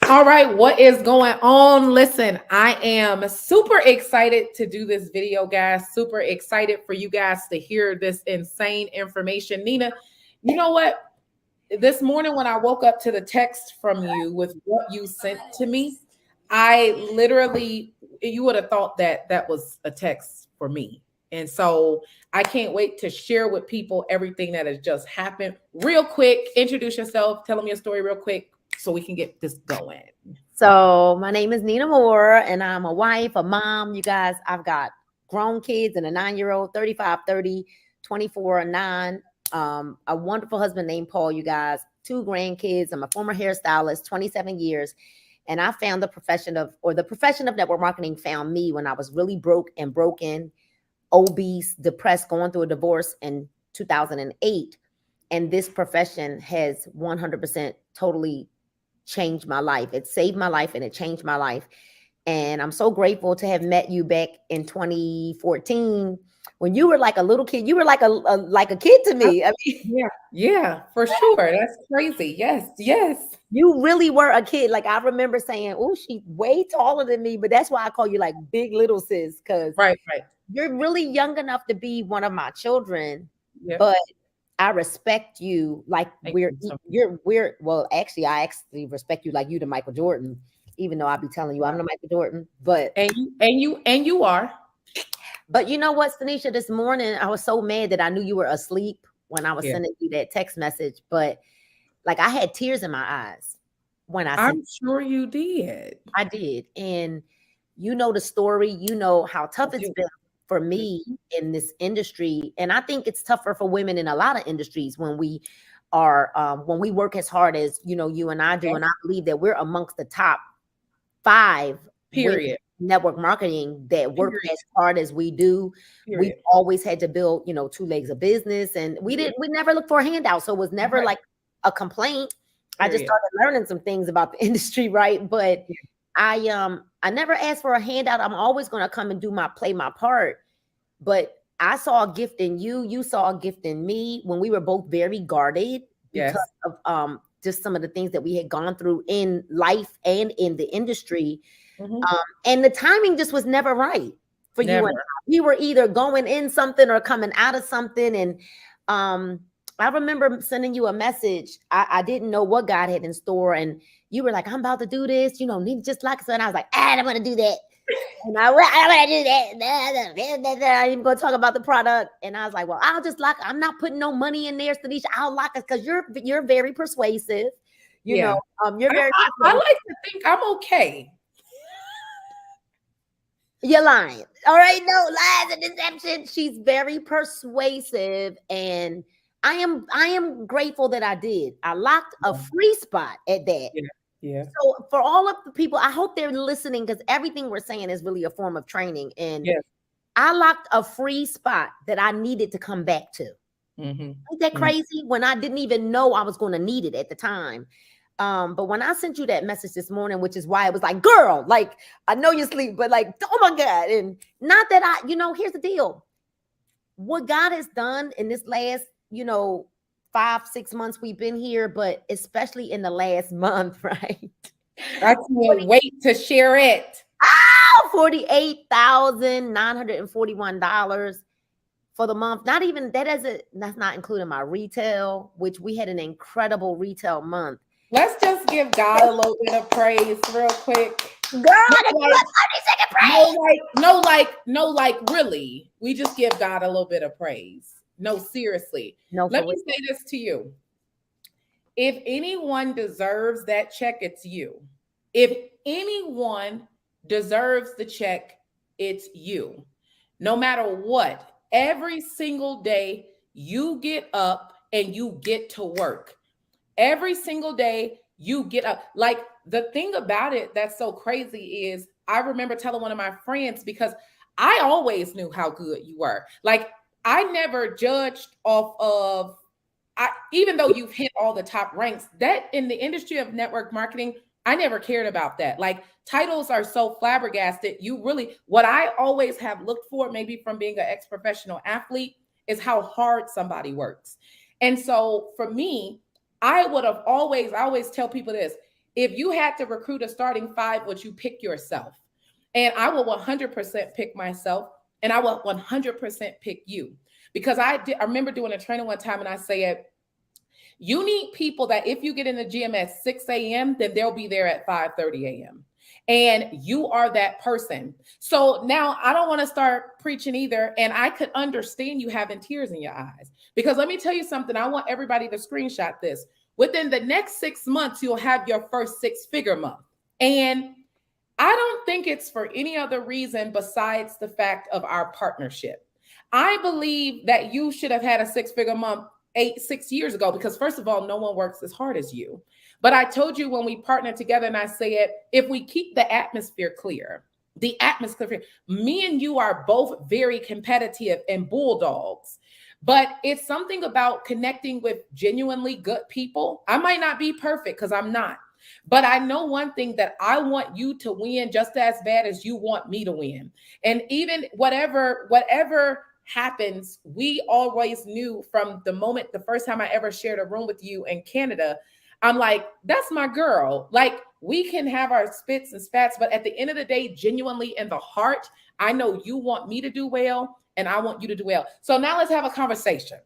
All right, what is going on? Listen, I am super excited to do this video, guys. Super excited for you guys to hear this insane information. Nina, you know what? This morning when I woke up to the text from you with what you sent to me, I literally, you would have thought that that was a text for me. And so I can't wait to share with people everything that has just happened. Real quick, introduce yourself, tell them your story real quick so we can get this going. So my name is Nina Moore, and I'm a wife, a mom. You guys, I've got grown kids and a 9-year-old, 35, 30, 24, and 9. A wonderful husband named Paul, you guys, 2 grandkids. I'm a former hairstylist, 27 years. And I found the profession of network marketing found me when I was really broke and broken, obese, depressed, going through a divorce in 2008. And this profession has 100% totally changed my life. It saved my life and it changed my life. And I'm so grateful to have met you back in 2014 when you were like a little kid. You were like a kid to me. I mean, Yeah, for sure. That's crazy. Yes, yes. you really were a kid. Like I remember saying, "Oh, she's way taller than me," but that's why I call you like big little sis, because Right. you're really young enough to be one of my children. Yeah. But I respect you like Thank you so we're well, actually, I actually respect you like you to Michael Jordan, even though I'll be telling you I'm the Michael Jordan. And you are. But you know what, Stanisha, this morning I was so mad that I knew you were asleep when I was Yeah. sending you that text message. But like I had tears in my eyes when I sent I'm sure you did. I did. And you know the story, you know how tough I it's do. been for me Mhm. in this industry. And I think it's tougher for women in a lot of industries when we work as hard as you and I do. Yeah. And I believe that we're amongst the top 5 women Period. in network marketing that work Period. as hard as we do. We've Period. always had to build, 2 legs of business, and Period. we never looked for a handout. So it was never Right. like a complaint. I just Period. started learning some things about the industry, right? But Yeah. I never asked for a handout. I'm always going to come and play my part. But I saw a gift in you. You saw a gift in me when we were both very guarded because Yes. of just some of the things that we had gone through in life and in the industry. Mhm. And the timing just was never right for you and Never. I. We were either going in something or coming out of something. And I remember sending you a message. I didn't know what God had in store. And you were like, I'm about to do this, need just like so. And I was like, I don't want to do that. And I want to do that. I ain't going to talk about the product. And I was like, well, I'll just lock. I'm not putting no money in there, Stanisha. I'll lock it because you're very persuasive. Yeah. You're very I persuasive. like to think I'm okay. You're lying. All right. No lies and deception. She's very persuasive. And I am grateful that I did. I locked a Yeah. free spot at that. Yeah. Yeah. So for all of the people, I hope they're listening because everything we're saying is really a form of training. And Yes. I locked a free spot that I needed to come back to. Mm-hmm. Ain't that crazy? When I didn't even know I was going to need it at the time. But when I sent you that message this morning, which is why it was like, girl, like, I know you sleep, but like, oh my God. And not that here's the deal. What God has done in this last, 5-6 months we've been here, but especially in the last month, right? I can't wait to share it. $48,941 for the month. Not even that's not including my retail, which we had an incredible retail month. Let's just give God a little bit of praise real quick. Girl, I 30-second praise. No, really. We just give God a little bit of praise. No, seriously. No, Let me say this to you. If anyone deserves that check, it's you. If anyone deserves the check, it's you. No matter what, every single day you get up and you get to work. Every single day you get up. Like the thing about it that's so crazy is I remember telling one of my friends because I always knew how good you were. Like I never judged off of even though you've hit all the top ranks, that in the industry of network marketing, I never cared about that. Like titles are so flabbergasted. What I always have looked for, maybe from being an ex-professional athlete, is how hard somebody works. And so for me, I always tell people this. if you had to recruit a starting five, would you pick yourself? And I will 100% pick myself, and I will 100% pick you. Because I remember doing a training one time and I said, you need people that if you get in the gym at 6 a.m., then they'll be there at 5:30 a.m. And you are that person. So now I don't want to start preaching either. And I could understand you having tears in your eyes. Because let me tell you something. I want everybody to screenshot this. Within the next 6 months, you'll have your first six-figure month. And I don't think it's for any other reason besides the fact of our partnership. I believe that you should have had a six-figure month 6 years ago, because first of all, no one works as hard as you. But I told you when we partnered together, and I said, if we keep the atmosphere clear, me and you are both very competitive and bulldogs. But it's something about connecting with genuinely good people. I might not be perfect because I'm not. But I know one thing, that I want you to win just as bad as you want me to win. And even whatever happens, we always knew from the first time I ever shared a room with you in Canada, I'm like, that's my girl. Like, we can have our spits and spats, but at the end of the day, genuinely in the heart, I know you want me to do well and I want you to do well. So now let's have a conversation.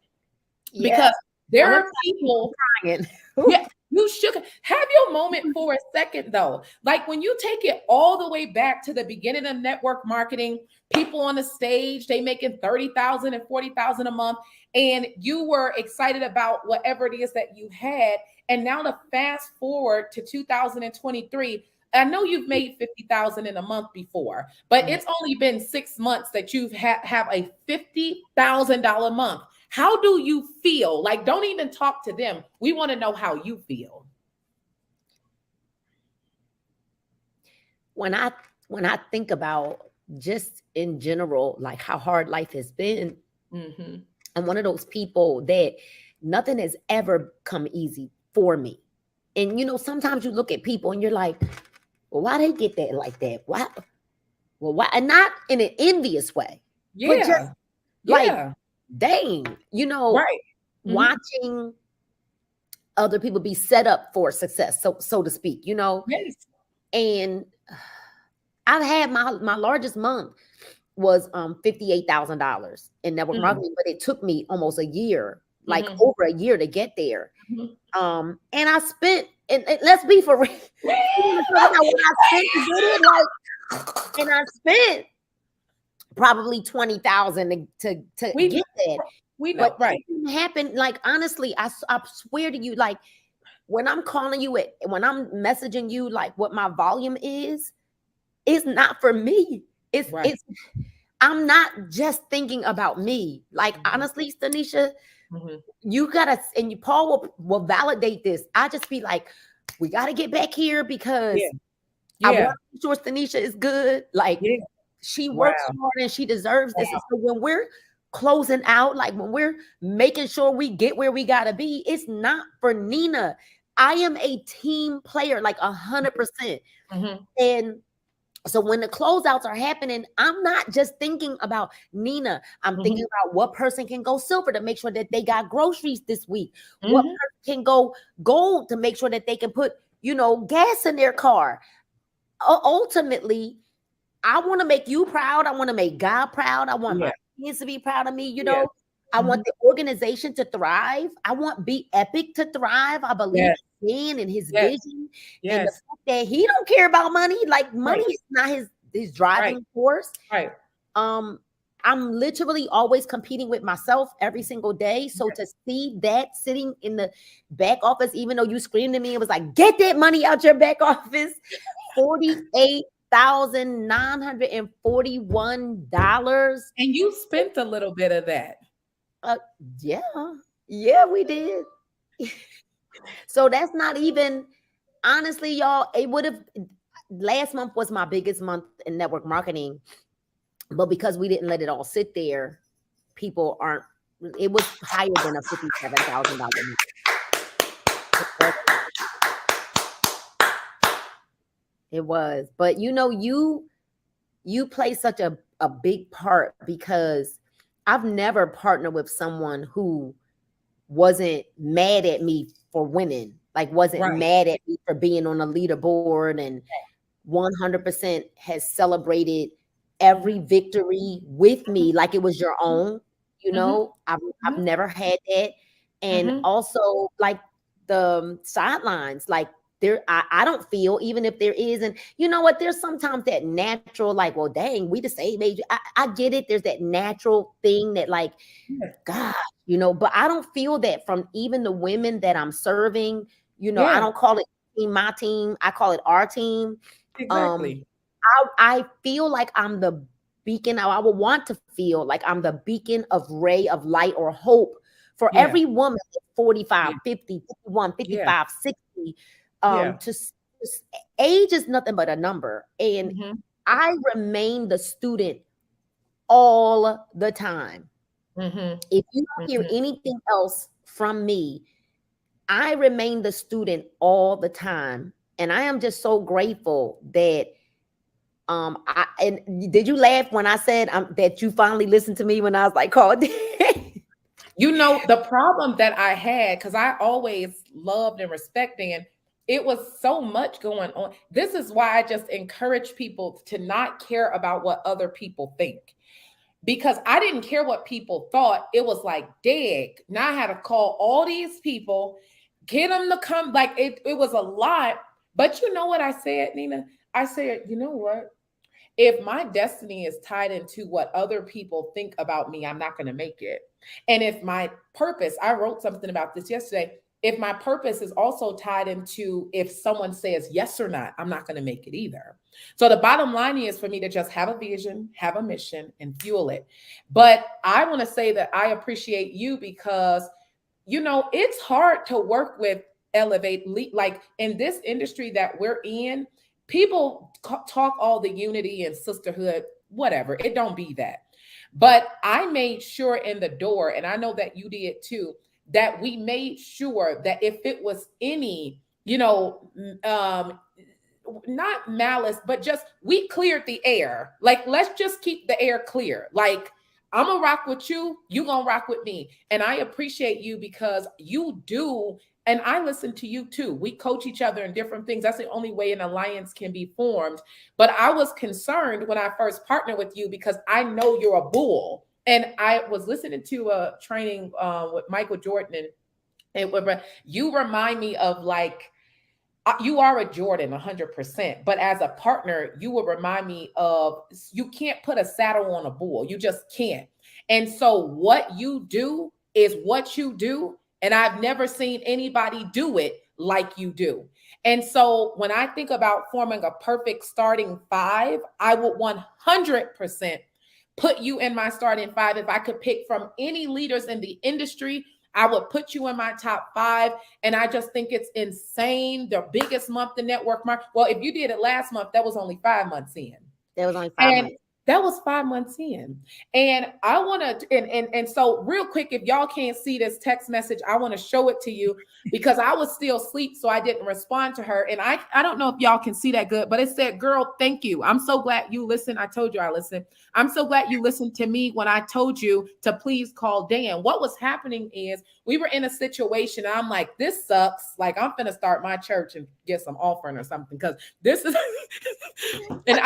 Yeah. Because there are people crying. Yeah, you should have your moment for a second though. Like when you take it all the way back to the beginning of network marketing, people on the stage, they making 30,000 and 40,000 a month. And you were excited about whatever it is that you had. And now to fast forward to 2023, I know you've made 50,000 in a month before, but it's only been 6 months that you've have a $50,000 month. How do you feel? Like, don't even talk to them. We want to know how you feel. When I think about just in general, like how hard life has been, I'm one of those people that nothing has ever come easy for me. And, you know, sometimes you look at people and you're like, well, why they get that like that? Why? Well, why? And not in an envious way. Yeah. But just like, dang, you know, right. Watching other people be set up for success, so to speak, you know. Yes. And I've had my largest month was $58,000 in network marketing, but it took me almost a year, like over a year to get there. And I spent, and let's be for real, I spent probably 20,000 to get that. We know, right? It didn't happen. Like, honestly, I swear to you, like when I'm calling you, when I'm messaging you, like what my volume is, it's not for me. It's I'm not just thinking about me. Like, honestly, Stanisha, you gotta, and Paul will validate this. I just be like, we gotta get back here because I want to make sure Stanisha is good. Like, she works hard and she deserves this. And so when we're closing out, like when we're making sure we get where we gotta be, it's not for Nina. I am a team player, like 100%. And so when the closeouts are happening, I'm not just thinking about Nina. I'm thinking about what person can go silver to make sure that they got groceries this week. What person can go gold to make sure that they can put, you know, gas in their car. Ultimately, I want to make you proud. I want to make God proud. I want my kids to be proud of me. You know, I want the organization to thrive. I want Be Epic to thrive. I believe in and his vision, and the fact that he don't care about money. Like, money is not his driving force. Right. I'm literally always competing with myself every single day. So to see that sitting in the back office, even though you screamed at me, it was like, get that money out your back office. $48,941. And you spent a little bit of that. Yeah, we did. So that's not even, honestly, y'all, it would have, last month was my biggest month in network marketing, but because we didn't let it all sit there, people aren't, it was higher than a $57,000. It was, but you know, you play such a big part, because I've never partnered with someone who wasn't mad at me for winning. like wasn't Right. mad at me for being on a leaderboard, and 100% has celebrated every Mhm. victory with Mhm. me like it was your Mhm. own. You Mhm. know, I've Mhm. never had that. And Mhm. also like the sidelines, like there, I don't feel, even if there is, and you know what, there's sometimes that natural, like, well, dang, we the same age. I get it. There's that natural thing that like, Yeah. God, you know, but I don't feel that from even the women that I'm serving. You know, I Yeah, don't call it my team, I call it our team. Um, exactly. I feel like I'm the beacon. I would want to feel like I'm the beacon of ray of light or hope for every Yeah. woman at 45, Yeah. 50, 51, Yeah. 55, 60. Yeah. Age is nothing but a number. And Mhm. I remain the student all the time. Mhm. If you don't hear Mhm. anything else from me, I remain the student all the time. And I am just so grateful that I and did you laugh when I said that you finally listened to me when I was like called? You know, the problem that I had, because I always loved and respected, and it was so much going on. This is why I just encourage people to not care about what other people think. Because I didn't care what people thought. It was like, dag, now I had to call all these people, get them to come. Like it was a lot. But you know what I said, Nina? I said, you know what? If my destiny is tied into what other people think about me, I'm not going to make it. And if my purpose, I wrote something about this yesterday. If my purpose is also tied into if someone says yes or not, I'm not going to make it either. So the bottom line is for me to just have a vision, have a mission, and fuel it. But I want to say that I appreciate you because, you know, it's hard to work with like in this industry that we're in. People talk all the unity and sisterhood, whatever. It don't be that. But I made sure in the door, and I know that you did too, that we made sure that if it was any, not malice, but just we cleared the air. Like, let's just keep the air clear. Like, I'm gonna rock with you, you gonna rock with me. And I appreciate you because you do, and I listen to you too. We coach each other in different things. That's the only way an alliance can be formed. But I was concerned when I first partnered with you because I know you're a bull. And I was listening to a training with Michael Jordan, and you remind me of like you are a Jordan 100%, but as a partner, you will remind me of you can't put a saddle on a bull. You just can't. And so what you do is what you do. And I've never seen anybody do it like you do. And so when I think about forming a perfect starting five, I would 100% put you in my starting five. If I could pick from any leaders in the industry, I would put you in my top five. And I just think it's insane. The biggest month the network market. Well, if you did it last month, that was only 5 months in. That was only 5 months. And that was 5 months in. And I want to, and so real quick, if y'all can't see this text message, I want to show it to you because I was still asleep, so I didn't respond to her. And I don't know if y'all can see that good, but it said, "Girl, thank you. I'm so glad you listened. I told you I listened. I'm so glad you listened to me when I told you to please call Dan." What was happening is we were in a situation. I'm like, this sucks. Like, I'm gonna start my church and get some offering or something because this is and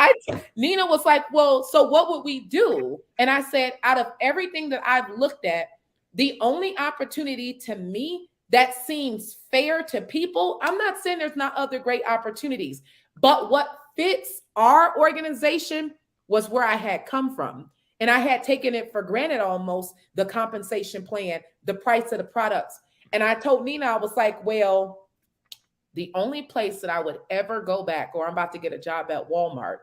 Nina was like, well, so what would we do? And I said, out of everything that I've looked at, the only opportunity to me that seems fair to people, I'm not saying there's not other great opportunities, but what fits our organization was where I had come from. And I had taken it for granted almost, the compensation plan, the price of the products. And I told Nina, I was like, well, the only place that I would ever go back, or I'm about to get a job at Walmart,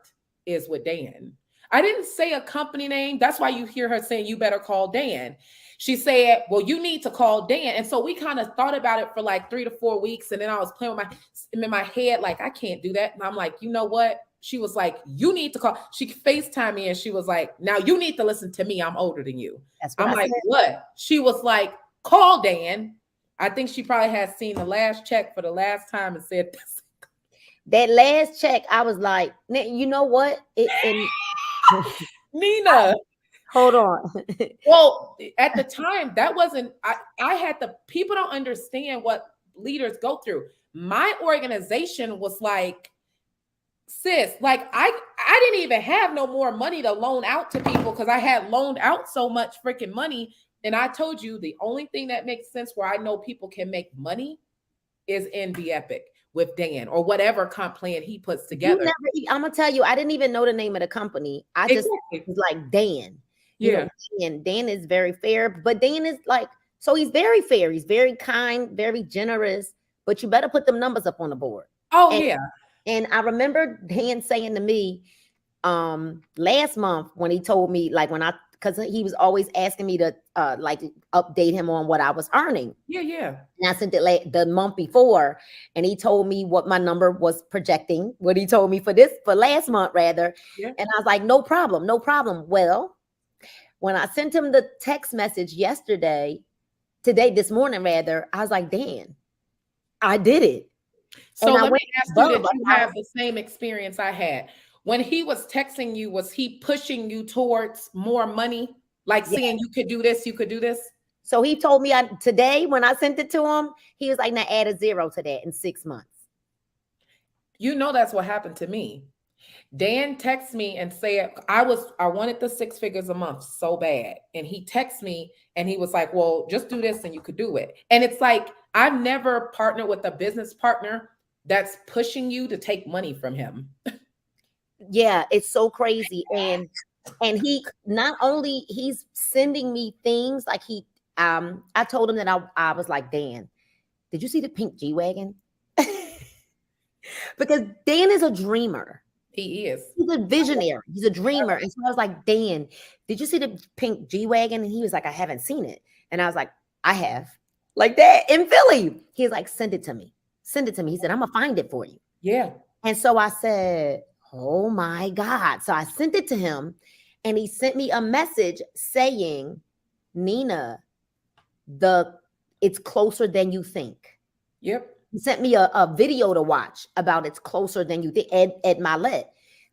is with Dan. I didn't say a company name. That's why you hear her saying, you better call Dan. She said, well, you need to call Dan. And so we kind of thought about it for like 3 to 4 weeks. And then I was playing with in my head, like, I can't do that. And I'm like, you know what? She was like, you need to call. She FaceTimed me and she was like, now you need to listen to me. I'm older than you. That's what I'm I like, said. what? She was like, call Dan. I think she probably has seen the last check for the last time and said this. That last check, I was like, you know what? Nina. Hold on. Well, at the time, that wasn't, I had the people don't understand what leaders go through. My organization was like, sis, like I didn't even have no more money to loan out to people because I had loaned out so much freaking money. And I told you the only thing that makes sense where I know people can make money is in Be Epic with Dan or whatever comp plan he puts together. I'm gonna tell you, I didn't even know the name of the company. I just was like Dan. You know, Dan is very fair, but Dan is like, so he's very fair. He's very kind, very generous, but you better put them numbers up on the board. And I remember Dan saying to me last month when he told me, like, because he was always asking me to like update him on what I was earning. And I sent it the month before, and he told me what my number was projecting, what he told me for last month rather. And I was like, no problem. Well, when I sent him the text message this morning rather, I was like, Dan, I did it. So let me ask you that you have the same experience I had. When he was texting you, was he pushing you towards more money? Like saying you could do this, you could do this? So he told me today when I sent it to him, he was like, now add a 0 to that in 6 months. You know, that's what happened to me. Dan texted me and said, I wanted the 6 figures a month so bad. And he texted me and he was like, well, just do this and you could do it. And it's like, I've never partnered with a business partner that's pushing you to take money from him. Yeah, it's so crazy. And he not only he's sending me things like I told him that I was like, Dan, did you see the pink G-Wagon? Because Dan is a dreamer. He is. He's a visionary. He's a dreamer. And so I was like, Dan, did you see the pink G-Wagon? And he was like, I haven't seen it. And I was like, I have. Like that in Philly. He's like, send it to me. Send it to me. He said, I'm going to find it for you. Yeah. And so I said, oh my God. So I sent it to him and he sent me a message saying, Nina, it's closer than you think. Yep. He sent me a video to watch about it's closer than you think. Ed Milet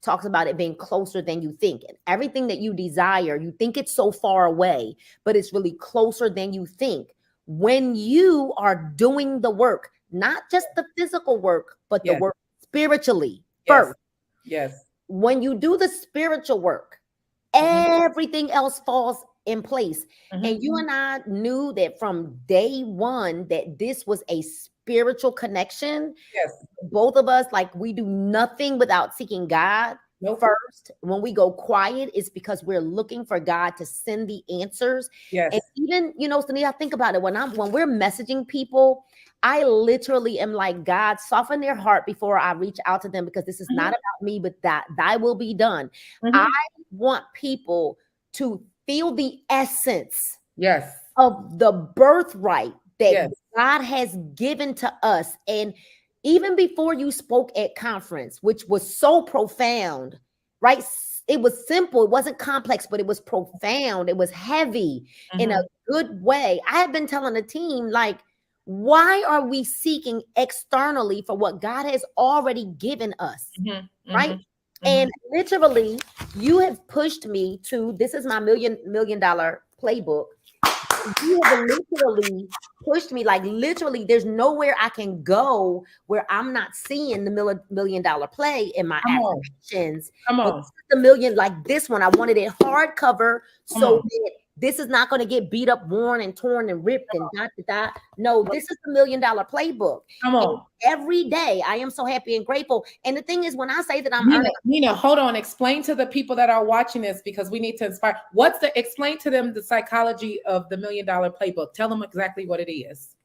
talks about it being closer than you think. And everything that you desire, you think it's so far away, but it's really closer than you think. When you are doing the work, not just the physical work, but the work spiritually first. Yes. When you do the spiritual work, everything else falls in place. And you and I knew that from day one that this was a spiritual connection. Yes. Both of us, like, we do nothing without seeking God first. When we go quiet, it's because we're looking for God to send the answers. Yes. And even, Sunita, I think about it when we're messaging people, I literally am like, God, soften their heart before I reach out to them, because this is not about me, but that thy will be done. I want people to feel the essence of the birthright that God has given to us. And even before you spoke at conference, which was so profound, right? It was simple. It wasn't complex, but it was profound. It was heavy in a good way. I have been telling the team, like, why are we seeking externally for what God has already given us? Right? And literally, you have pushed me to, this is my $1 million playbook. You have literally pushed me, like, literally, there's nowhere I can go where I'm not seeing the $1 million play in my applications. The million, like this one, I wanted it hardcover so that this is not going to get beat up, worn and torn and ripped and dot. No, this is the $1 million playbook. Come on. And every day I am so happy and grateful. And the thing is, when I say that I'm Nina, hold on. Explain to the people that are watching this, because we need to inspire. Explain to them the psychology of the $1 million playbook. Tell them exactly what it is.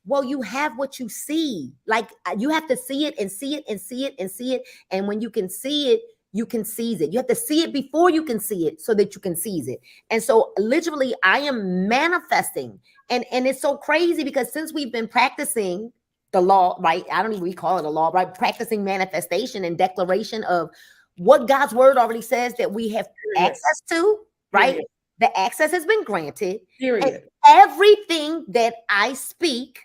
Well, you have what you see. Like, you have to see it and see it and see it and see it. And when you can see it, you can seize it. You have to see it before you can see it so that you can seize it. And so literally I am manifesting. And it's so crazy because since we've been practicing the law, right? I don't even call it a law, right? Practicing manifestation and declaration of what God's word already says that we have access to, right? The access has been granted. And everything that I speak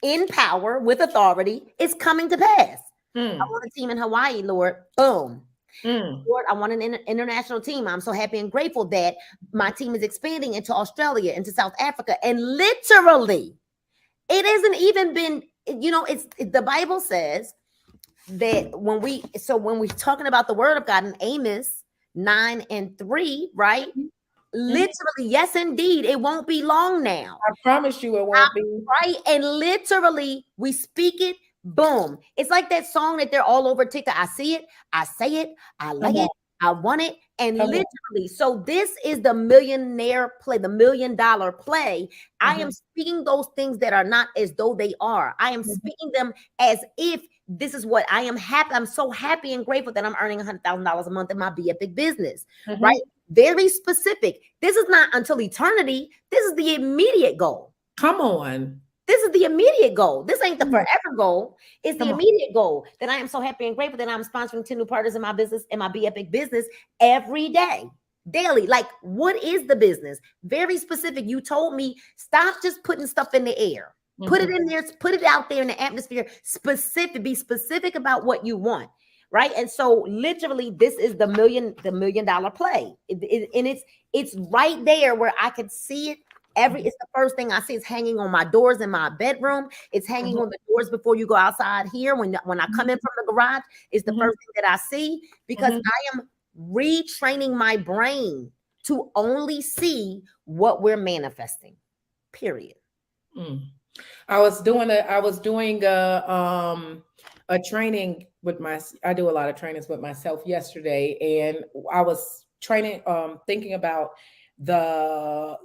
in power with authority is coming to pass. I want a team in Hawaii, Lord. Boom. Lord, I want an international team. I'm so happy and grateful that my team is expanding into Australia, into South Africa. And literally, It hasn't even been, it's the Bible says that when we're talking about the word of God in Amos 9:3, right? Literally, yes, indeed, it won't be long now. I promise you it won't be. Right? And literally, we speak it, boom. It's like that song that they're all over TikTok. I see it, I say it, I like it, I want it. And literally, so this is the millionaire play, the $1 million play. I am speaking those things that are not as though they are. I am speaking them as if this is what I am happy. I'm so happy and grateful that I'm earning $100,000 a month in my Be Epic business, right? Very specific. This is not until eternity. This is the immediate goal. Come on. This is the immediate goal. This ain't the forever goal. It's the immediate goal that I am so happy and grateful that I'm sponsoring 10 new partners in my business, in my Be Epic business every day, daily. Like, what is the business? Very specific. You told me, stop just putting stuff in the air. Put it in there, put it out there in the atmosphere. Be specific about what you want. Right. And so literally, this is the $1 million play. And it's right there where I could see it. It's the first thing I see. It's hanging on my doors in my bedroom. It's hanging on the doors before you go outside here. When I come in from the garage, it's the first thing that I see, because I am retraining my brain to only see what we're manifesting. Period. I was doing a training with I do a lot of trainings with myself yesterday, and I was training, thinking about the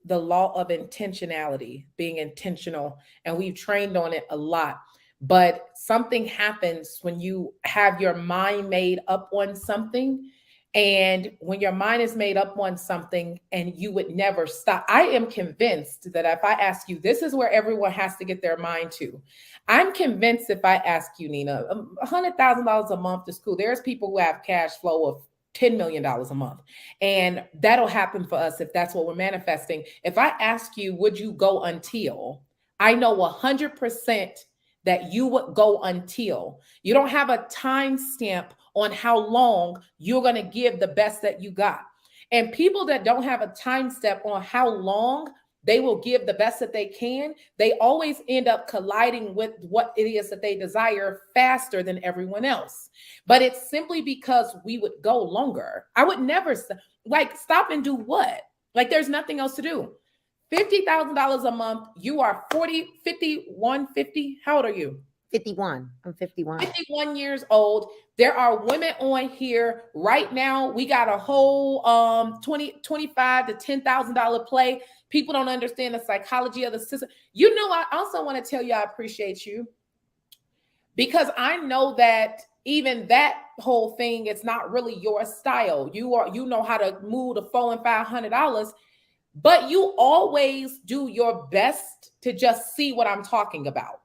law of intentionality, being intentional, and we've trained on it a lot. But something happens when you have your mind made up on something. And when your mind is made up on something and you would never stop, I am convinced that if I ask you, this is where everyone has to get their mind to. I'm convinced if I ask you, Nina, $100,000 a month is cool. There's people who have cash flow of $10 million a month. And that'll happen for us if that's what we're manifesting. If I ask you, would you go until? I know 100% that you would go until. You don't have a time stamp on how long you're going to give the best that you got. And people that don't have a time step on how long they will give the best that they can, they always end up colliding with what it is that they desire faster than everyone else. But it's simply because we would go longer. I would never stop and do what? Like, there's nothing else to do. $50,000 a month. You are 50. How old are you? 51. I'm 51. 51 years old. There are women on here right now. We got a whole $25,000 to $10,000 play. People don't understand the psychology of the system. You know, I also want to tell you I appreciate you, because I know that even that whole thing, it's not really your style. You know how to move the $400 and $500, but you always do your best to just see what I'm talking about.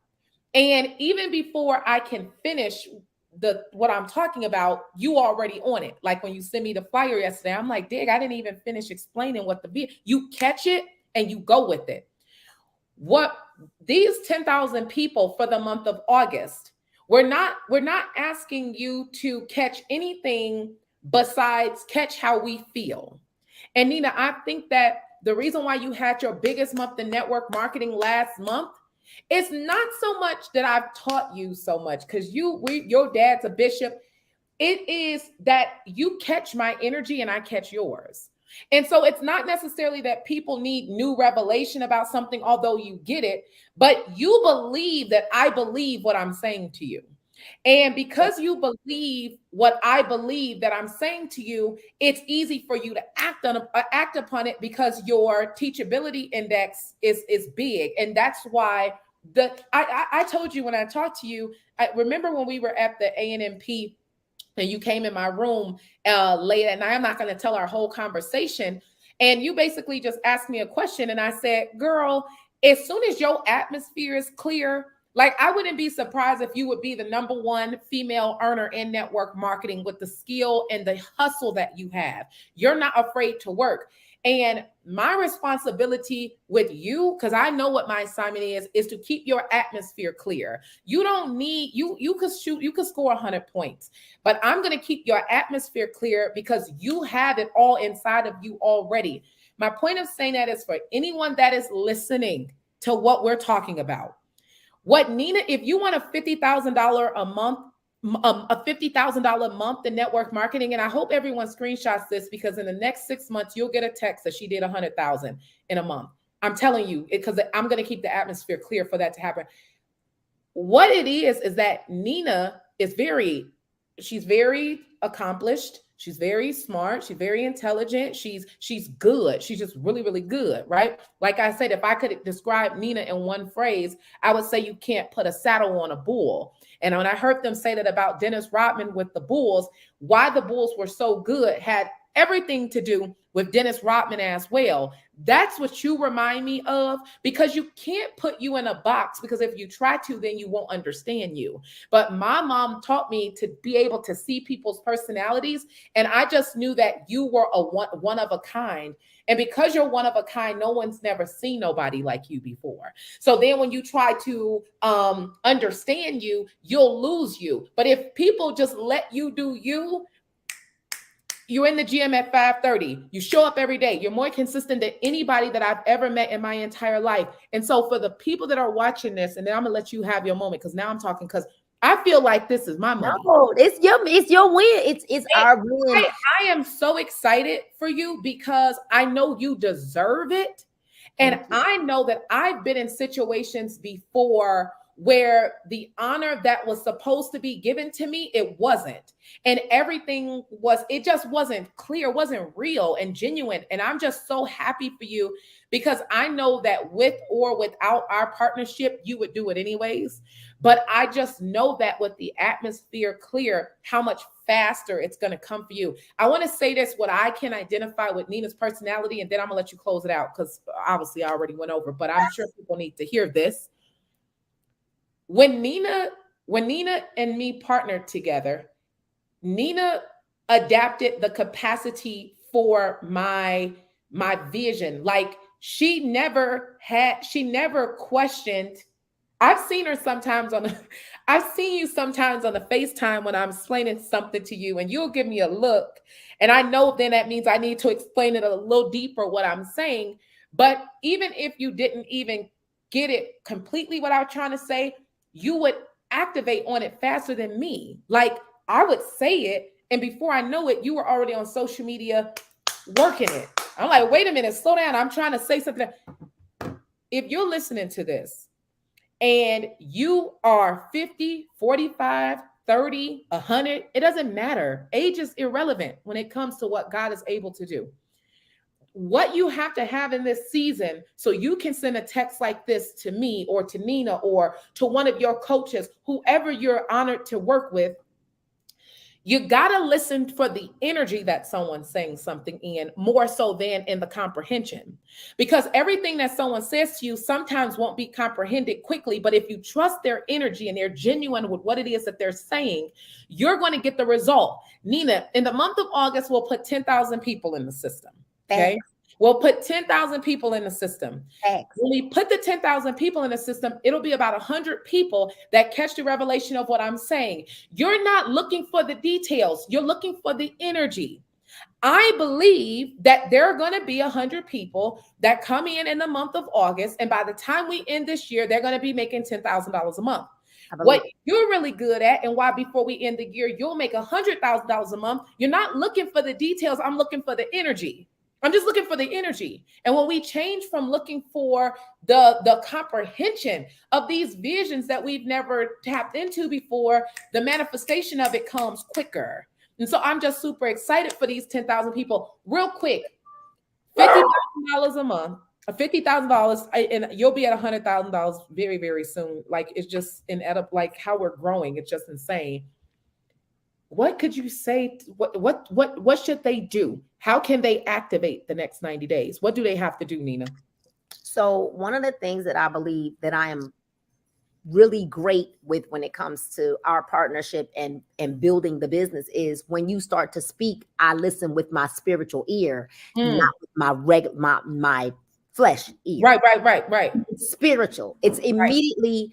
And even before I can finish what I'm talking about, you already on it. Like when you sent me the flyer yesterday, I'm like, dig, I didn't even finish explaining what you catch it and you go with it. What these 10,000 people for the month of August, we're not asking you to catch anything besides catch how we feel. And Nina, I think that the reason why you had your biggest month in network marketing last month, it's not so much that I've taught you so much, because your dad's a bishop. It is that you catch my energy and I catch yours. And so it's not necessarily that people need new revelation about something, although you get it, but you believe that I believe what I'm saying to you. And because you believe what I believe that I'm saying to you, it's easy for you to act upon it, because your teachability index is big. And that's why I told you when I talked to you, I remember when we were at the ANMP and you came in my room late at night. I'm not going to tell our whole conversation. And you basically just asked me a question. And I said, girl, as soon as your atmosphere is clear, like, I wouldn't be surprised if you would be the #1 female earner in network marketing with the skill and the hustle that you have. You're not afraid to work. And my responsibility with you, because I know what my assignment is to keep your atmosphere clear. You don't need, you could score 100 points, but I'm going to keep your atmosphere clear because you have it all inside of you already. My point of saying that is for anyone that is listening to what we're talking about. What Nina, if you want a $50,000 a month, a $50,000 a month in network marketing, and I hope everyone screenshots this, because in the next 6 months you'll get a text that she did 100,000 in a month. I'm telling you, because I'm going to keep the atmosphere clear for that to happen. What it is that Nina is she's very accomplished. She's very smart. She's very intelligent. She's good. She's just really, really good, right? Like I said, if I could describe Nina in one phrase, I would say you can't put a saddle on a bull. And when I heard them say that about Dennis Rodman with the Bulls, why the Bulls were so good had everything to do with Dennis Rodman as well. That's what you remind me of, because you can't put you in a box, because if you try to, then you won't understand you. But my mom taught me to be able to see people's personalities. And I just knew that you were a one of a kind. And because you're one of a kind, no one's never seen nobody like you before. So then when you try to understand you, you'll lose you. But if people just let you do you, you're in the gym at 5:30. You show up every day. You're more consistent than anybody that I've ever met in my entire life. And so for the people that are watching this, and then I'm going to let you have your moment, because now I'm talking, because I feel like this is my money. No, it's your win. It's our win. I am so excited for you, because I know you deserve it. And I know that I've been in situations before where the honor that was supposed to be given to me, it wasn't. And everything it just wasn't clear, wasn't real and genuine. And I'm just so happy for you, because I know that with or without our partnership, you would do it anyways. But I just know that with the atmosphere clear, how much faster it's going to come for you. I want to say this, what I can identify with Nina's personality, and then I'm going to let you close it out, because obviously I already went over, but I'm sure people need to hear this. When Nina and me partnered together, Nina adapted the capacity for my vision. Like she never questioned. I've seen you sometimes on the FaceTime when I'm explaining something to you, and you'll give me a look. And I know then that means I need to explain it a little deeper what I'm saying. But even if you didn't even get it completely what I was trying to say, you would activate on it faster than me. Like I would say it, and before I know it, you were already on social media working it. I'm like, wait a minute, slow down. I'm trying to say something. If you're listening to this and you are 50, 45, 30, 100, it doesn't matter. Age is irrelevant when it comes to what God is able to do. What you have to have in this season, so you can send a text like this to me or to Nina or to one of your coaches, whoever you're honored to work with, you got to listen for the energy that someone's saying something in, more so than in the comprehension. Because everything that someone says to you sometimes won't be comprehended quickly, but if you trust their energy and they're genuine with what it is that they're saying, you're going to get the result. Nina, in the month of August, we'll put 10,000 people in the system. Okay. We'll put 10,000 people in the system. Thanks. When we put the 10,000 people in the system, it'll be about 100 people that catch the revelation of what I'm saying. You're not looking for the details. You're looking for the energy. I believe that there are going to be 100 people that come in the month of August. And by the time we end this year, they're going to be making $10,000 a month. What you're really good at, and why before we end the year, you'll make $100,000 a month. You're not looking for the details. I'm looking for the energy. I'm just looking for the energy. And when we change from looking for the comprehension of these visions that we've never tapped into before, the manifestation of it comes quicker. And so I'm just super excited for these 10,000 people. Real quick, $50,000 a month, $50,000, and you'll be at $100,000 very, very soon. Like it's just like how we're growing. It's just insane. What could you say? What should they do? How can they activate the next 90 days? What do they have to do, Nina? So one of the things that I believe that I am really great with when it comes to our partnership and building the business is when you start to speak, I listen with my spiritual ear, not with my flesh ear. Right. It's spiritual. It's immediately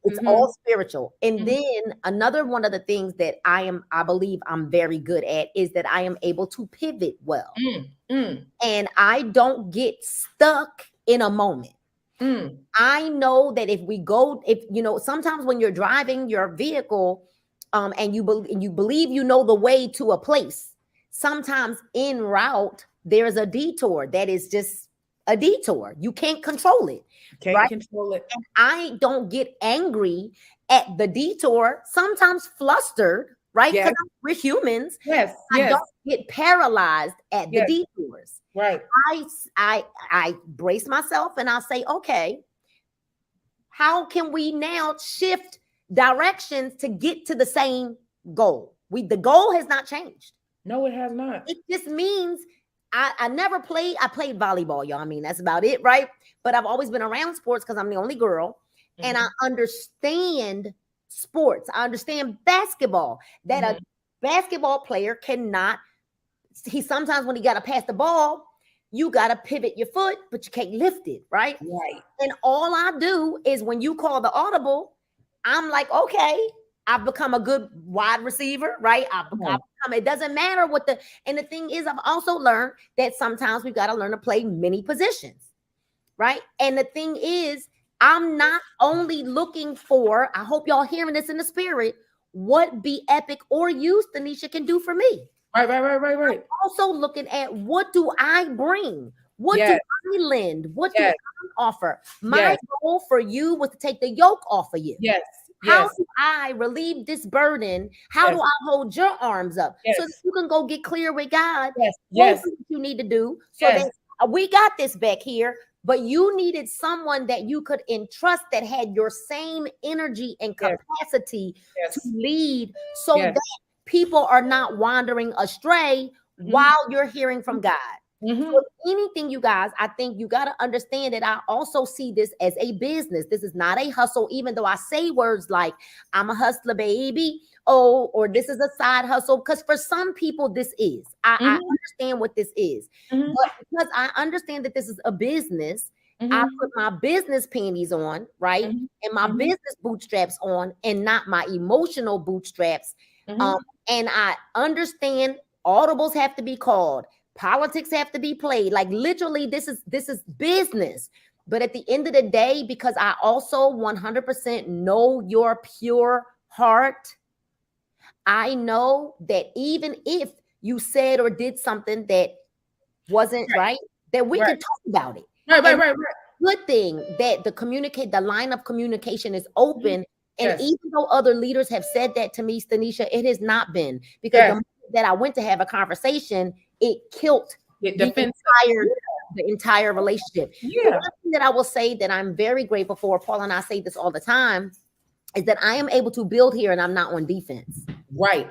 It's all spiritual. And then another one of the things that I believe I'm very good at is that I am able to pivot well. And I don't get stuck in a moment. Mm. I know that if we go, if you know, sometimes when you're driving your vehicle, and you believe you know the way to a place, sometimes en route there's a detour that is just a detour. You can't control it, Can't right? control it. And I don't get angry at the detour. Sometimes flustered, right? Yes. Because we're humans. Yes. I Yes. don't get paralyzed at the Yes. detours. Right. I brace myself and I'll say, okay, how can we now shift directions to get to the same goal? The goal has not changed. No, it has not. It just means I never played. I played volleyball, y'all. I mean, that's about it, right? But I've always been around sports because I'm the only girl, and I understand sports. I understand basketball. That a basketball player cannot. He sometimes when he got to pass the ball, you got to pivot your foot, but you can't lift it, right? Right. And all I do is when you call the audible, I'm like, okay, I've become a good wide receiver, right? I've become, it doesn't matter what and the thing is, I've also learned that sometimes we've got to learn to play many positions, right? And the thing is, I'm not only looking for, I hope y'all hearing this in the spirit, what Be Epic or you, Tanisha, can do for me. Right. I'm also looking at what do I bring? What do I lend? What do I offer? My goal for you was to take the yoke off of you. Yes. How do I relieve this burden? How do I hold your arms up so that you can go get clear with God? Yes. What you need to do so that we got this back here, but you needed someone that you could entrust that had your same energy and capacity to lead so that people are not wandering astray while you're hearing from God. So anything, you guys, I think you got to understand that I also see this as a business. This is not a hustle, even though I say words like I'm a hustler, baby. Oh, or this is a side hustle. Because for some people, this is. I understand what this is. But because I understand that this is a business, I put my business panties on, right? And my business bootstraps on and not my emotional bootstraps. And I understand audibles have to be called. Politics have to be played. Like literally, this is business. But at the end of the day, because I also 100% know your pure heart, I know that even if you said or did something that wasn't right, that we can talk about it. Right. Good thing that the line of communication is open. And even though other leaders have said that to me, Stanisha, it has not been, because the moment that I went to have a conversation, it killed the entire relationship. The one thing that I will say that I'm very grateful for, Paul and I say this all the time, is that I am able to build here and I'm not on defense. Right.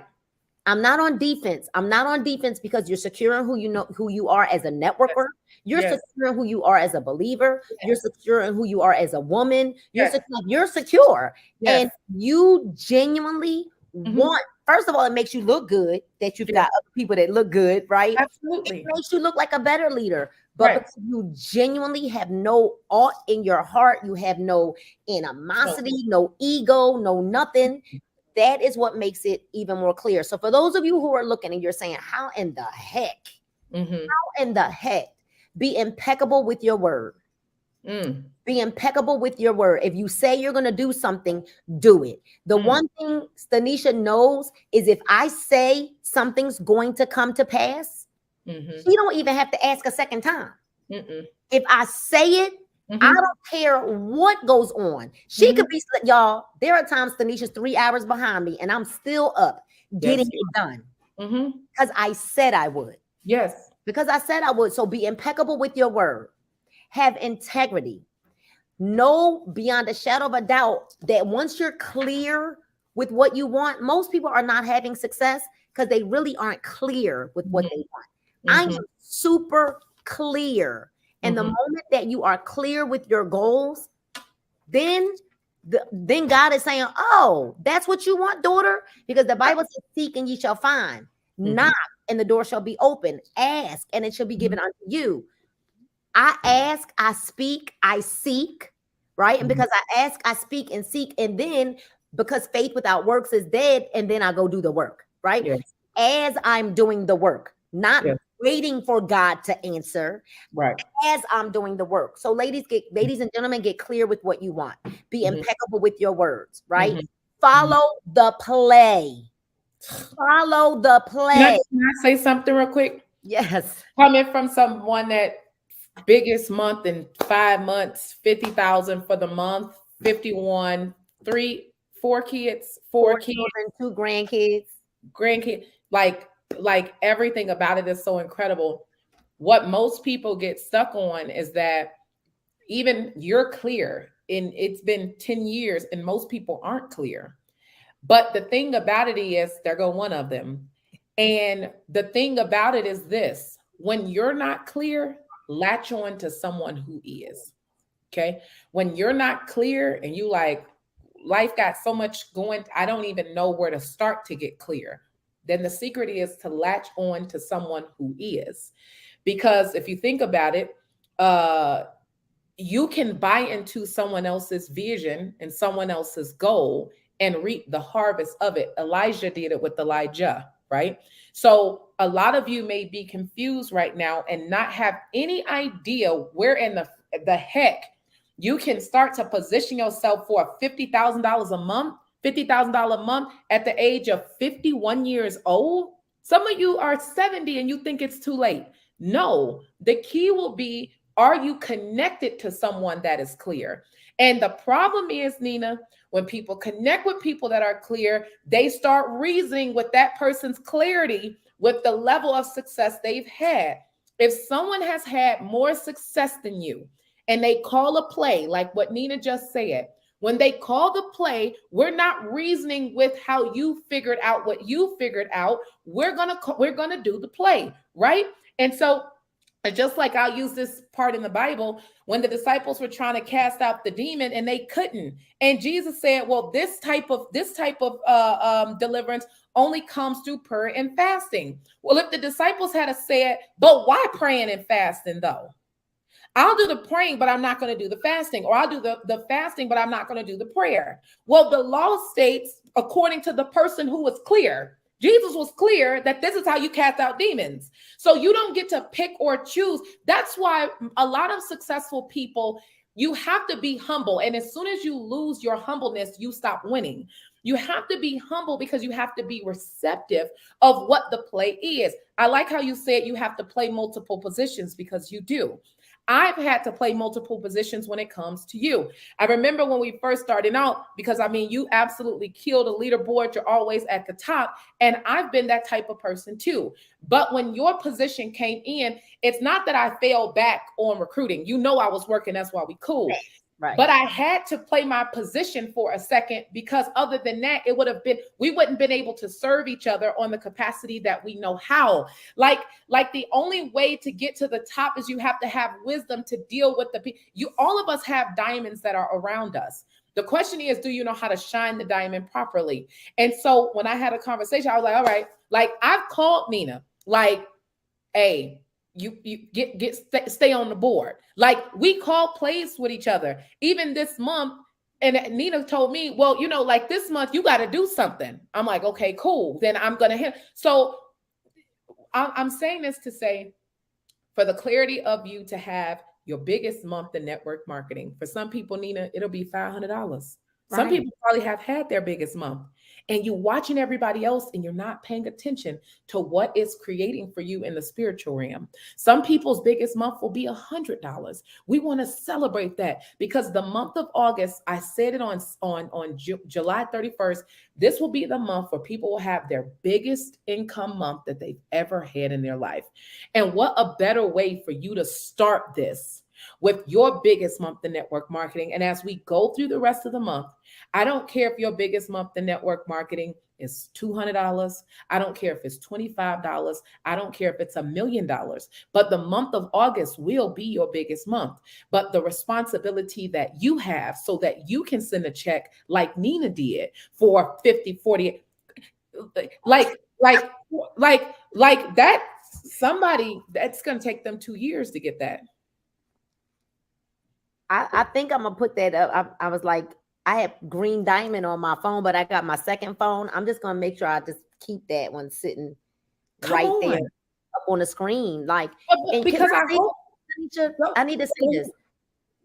I'm not on defense. I'm not on defense because you're secure in who you are as a networker. You're secure in who you are as a believer. You're secure in who you are as a woman. You're secure. And you genuinely want, first of all, it makes you look good that you've got other people that look good, right? Absolutely. It makes you look like a better leader. But because you genuinely have no aught in your heart, you have no animosity, no ego, no nothing. That is what makes it even more clear. So for those of you who are looking and you're saying, how in the heck? How in the heck? Be impeccable with your word. Be impeccable with your word. If you say you're going to do something, do it. The one thing Stanisha knows is if I say something's going to come to pass, she don't even have to ask a second time. If I say it, I don't care what goes on. She could be, y'all, there are times Tanisha's 3 hours behind me and I'm still up getting it done. Because I said I would. Yes. Because I said I would. So be impeccable with your word. Have integrity. Know beyond a shadow of a doubt that once you're clear with what you want, most people are not having success because they really aren't clear with what they want. I am super clear. And the moment that you are clear with your goals, then God is saying, oh, that's what you want, daughter? Because the Bible says, seek and ye shall find. Knock and the door shall be open. Ask and it shall be given unto you. I ask, I speak, I seek, right? And because I ask, I speak and seek. And then because faith without works is dead, and then I go do the work, right? As I'm doing the work, not waiting for God to answer Right. as I'm doing the work. So ladies and gentlemen, get clear with what you want. Be Mhm. impeccable with your words, right? Mhm. Mhm. Follow the play. Follow the play. Can I say something real quick? Yes. Coming from someone that biggest month in 5 months, 50,000 for the month, 51, three, four kids, four Four kids, children, two grandkids. grandkids, like everything about it is so incredible. What most people get stuck on is that even you're clear, and it's been 10 years and most people aren't clear. But the thing about it is, there go one of them. And the thing about it is this: when you're not clear, latch on to someone who is. Okay. When you're not clear and you like, life got so much going, I don't even know where to start to get clear. Then the secret is to latch on to someone who is. Because if you think about it, uh, you can buy into someone else's vision and someone else's goal and reap the harvest of it. Elijah did it with Elijah, right? So a lot of you may be confused right now and not have any idea where in the heck you can start to position yourself for $50,000 a month, $50,000 a month at the age of 51 years old. Some of you are 70 and you think it's too late. No, the key will be, are you connected to someone that is clear? And the problem is, Nina, when people connect with people that are clear, they start reasoning with that person's clarity with the level of success they've had. If someone has had more success than you and they call a play, like what Nina just said, when they call the play, we're not reasoning with how you figured out what you figured out. We're gonna do the play, right? And so, and just like I'll use this part in the Bible, when the disciples were trying to cast out the demon and they couldn't, and Jesus said, "Well, this type of deliverance only comes through prayer and fasting." Well, if the disciples had said, "But why praying and fasting though? I'll do the praying, but I'm not going to do the fasting, or I'll do the fasting, but I'm not going to do the prayer." Well, the law states, according to the person who was clear, Jesus was clear that this is how you cast out demons. So you don't get to pick or choose. That's why a lot of successful people, you have to be humble. And as soon as you lose your humbleness, you stop winning. You have to be humble because you have to be receptive of what the play is. I like how you said you have to play multiple positions, because you do. I've had to play multiple positions when it comes to you. I remember when we first started out, because I mean, you absolutely killed a leaderboard. You're always at the top. And I've been that type of person too. But when your position came in, it's not that I fell back on recruiting. You know, I was working. That's why we cool. Right. But I had to play my position for a second, because other than that, we wouldn't been able to serve each other on the capacity that we know how. Like the only way to get to the top is you have to have wisdom to deal with the people. All of us have diamonds that are around us. The question is, do you know how to shine the diamond properly? And so when I had a conversation, I was like, all right, like I've called Nina, like, hey, you stay on the board. Like we call plays with each other. Even this month, and Nina told me, well, like this month you got to do something. I'm like, okay, cool. Then I'm gonna hit. So I'm saying this to say, for the clarity of you to have your biggest month in network marketing. For some people, Nina, it'll be $500. Some Right. people probably have had their biggest month, and you're watching everybody else and you're not paying attention to what it's creating for you in the spiritual realm. Some people's biggest month will be $100. We want to celebrate that, because the month of August, I said it on July 31st, this will be the month where people will have their biggest income month that they've ever had in their life. And what a better way for you to start this with your biggest month in network marketing. And as we go through the rest of the month, I don't care if your biggest month in network marketing is $200. I don't care if it's $25. I don't care if it's $1 million. But the month of August will be your biggest month. But the responsibility that you have so that you can send a check like Nina did for 50, 40, like that, somebody that's going to take them 2 years to get that. I think I'm gonna put that up. I was like, I have green diamond on my phone, but I got my second phone. I'm just gonna make sure I just keep that one sitting Come right on. there up on the screen. Like, and because I hope I need to say this.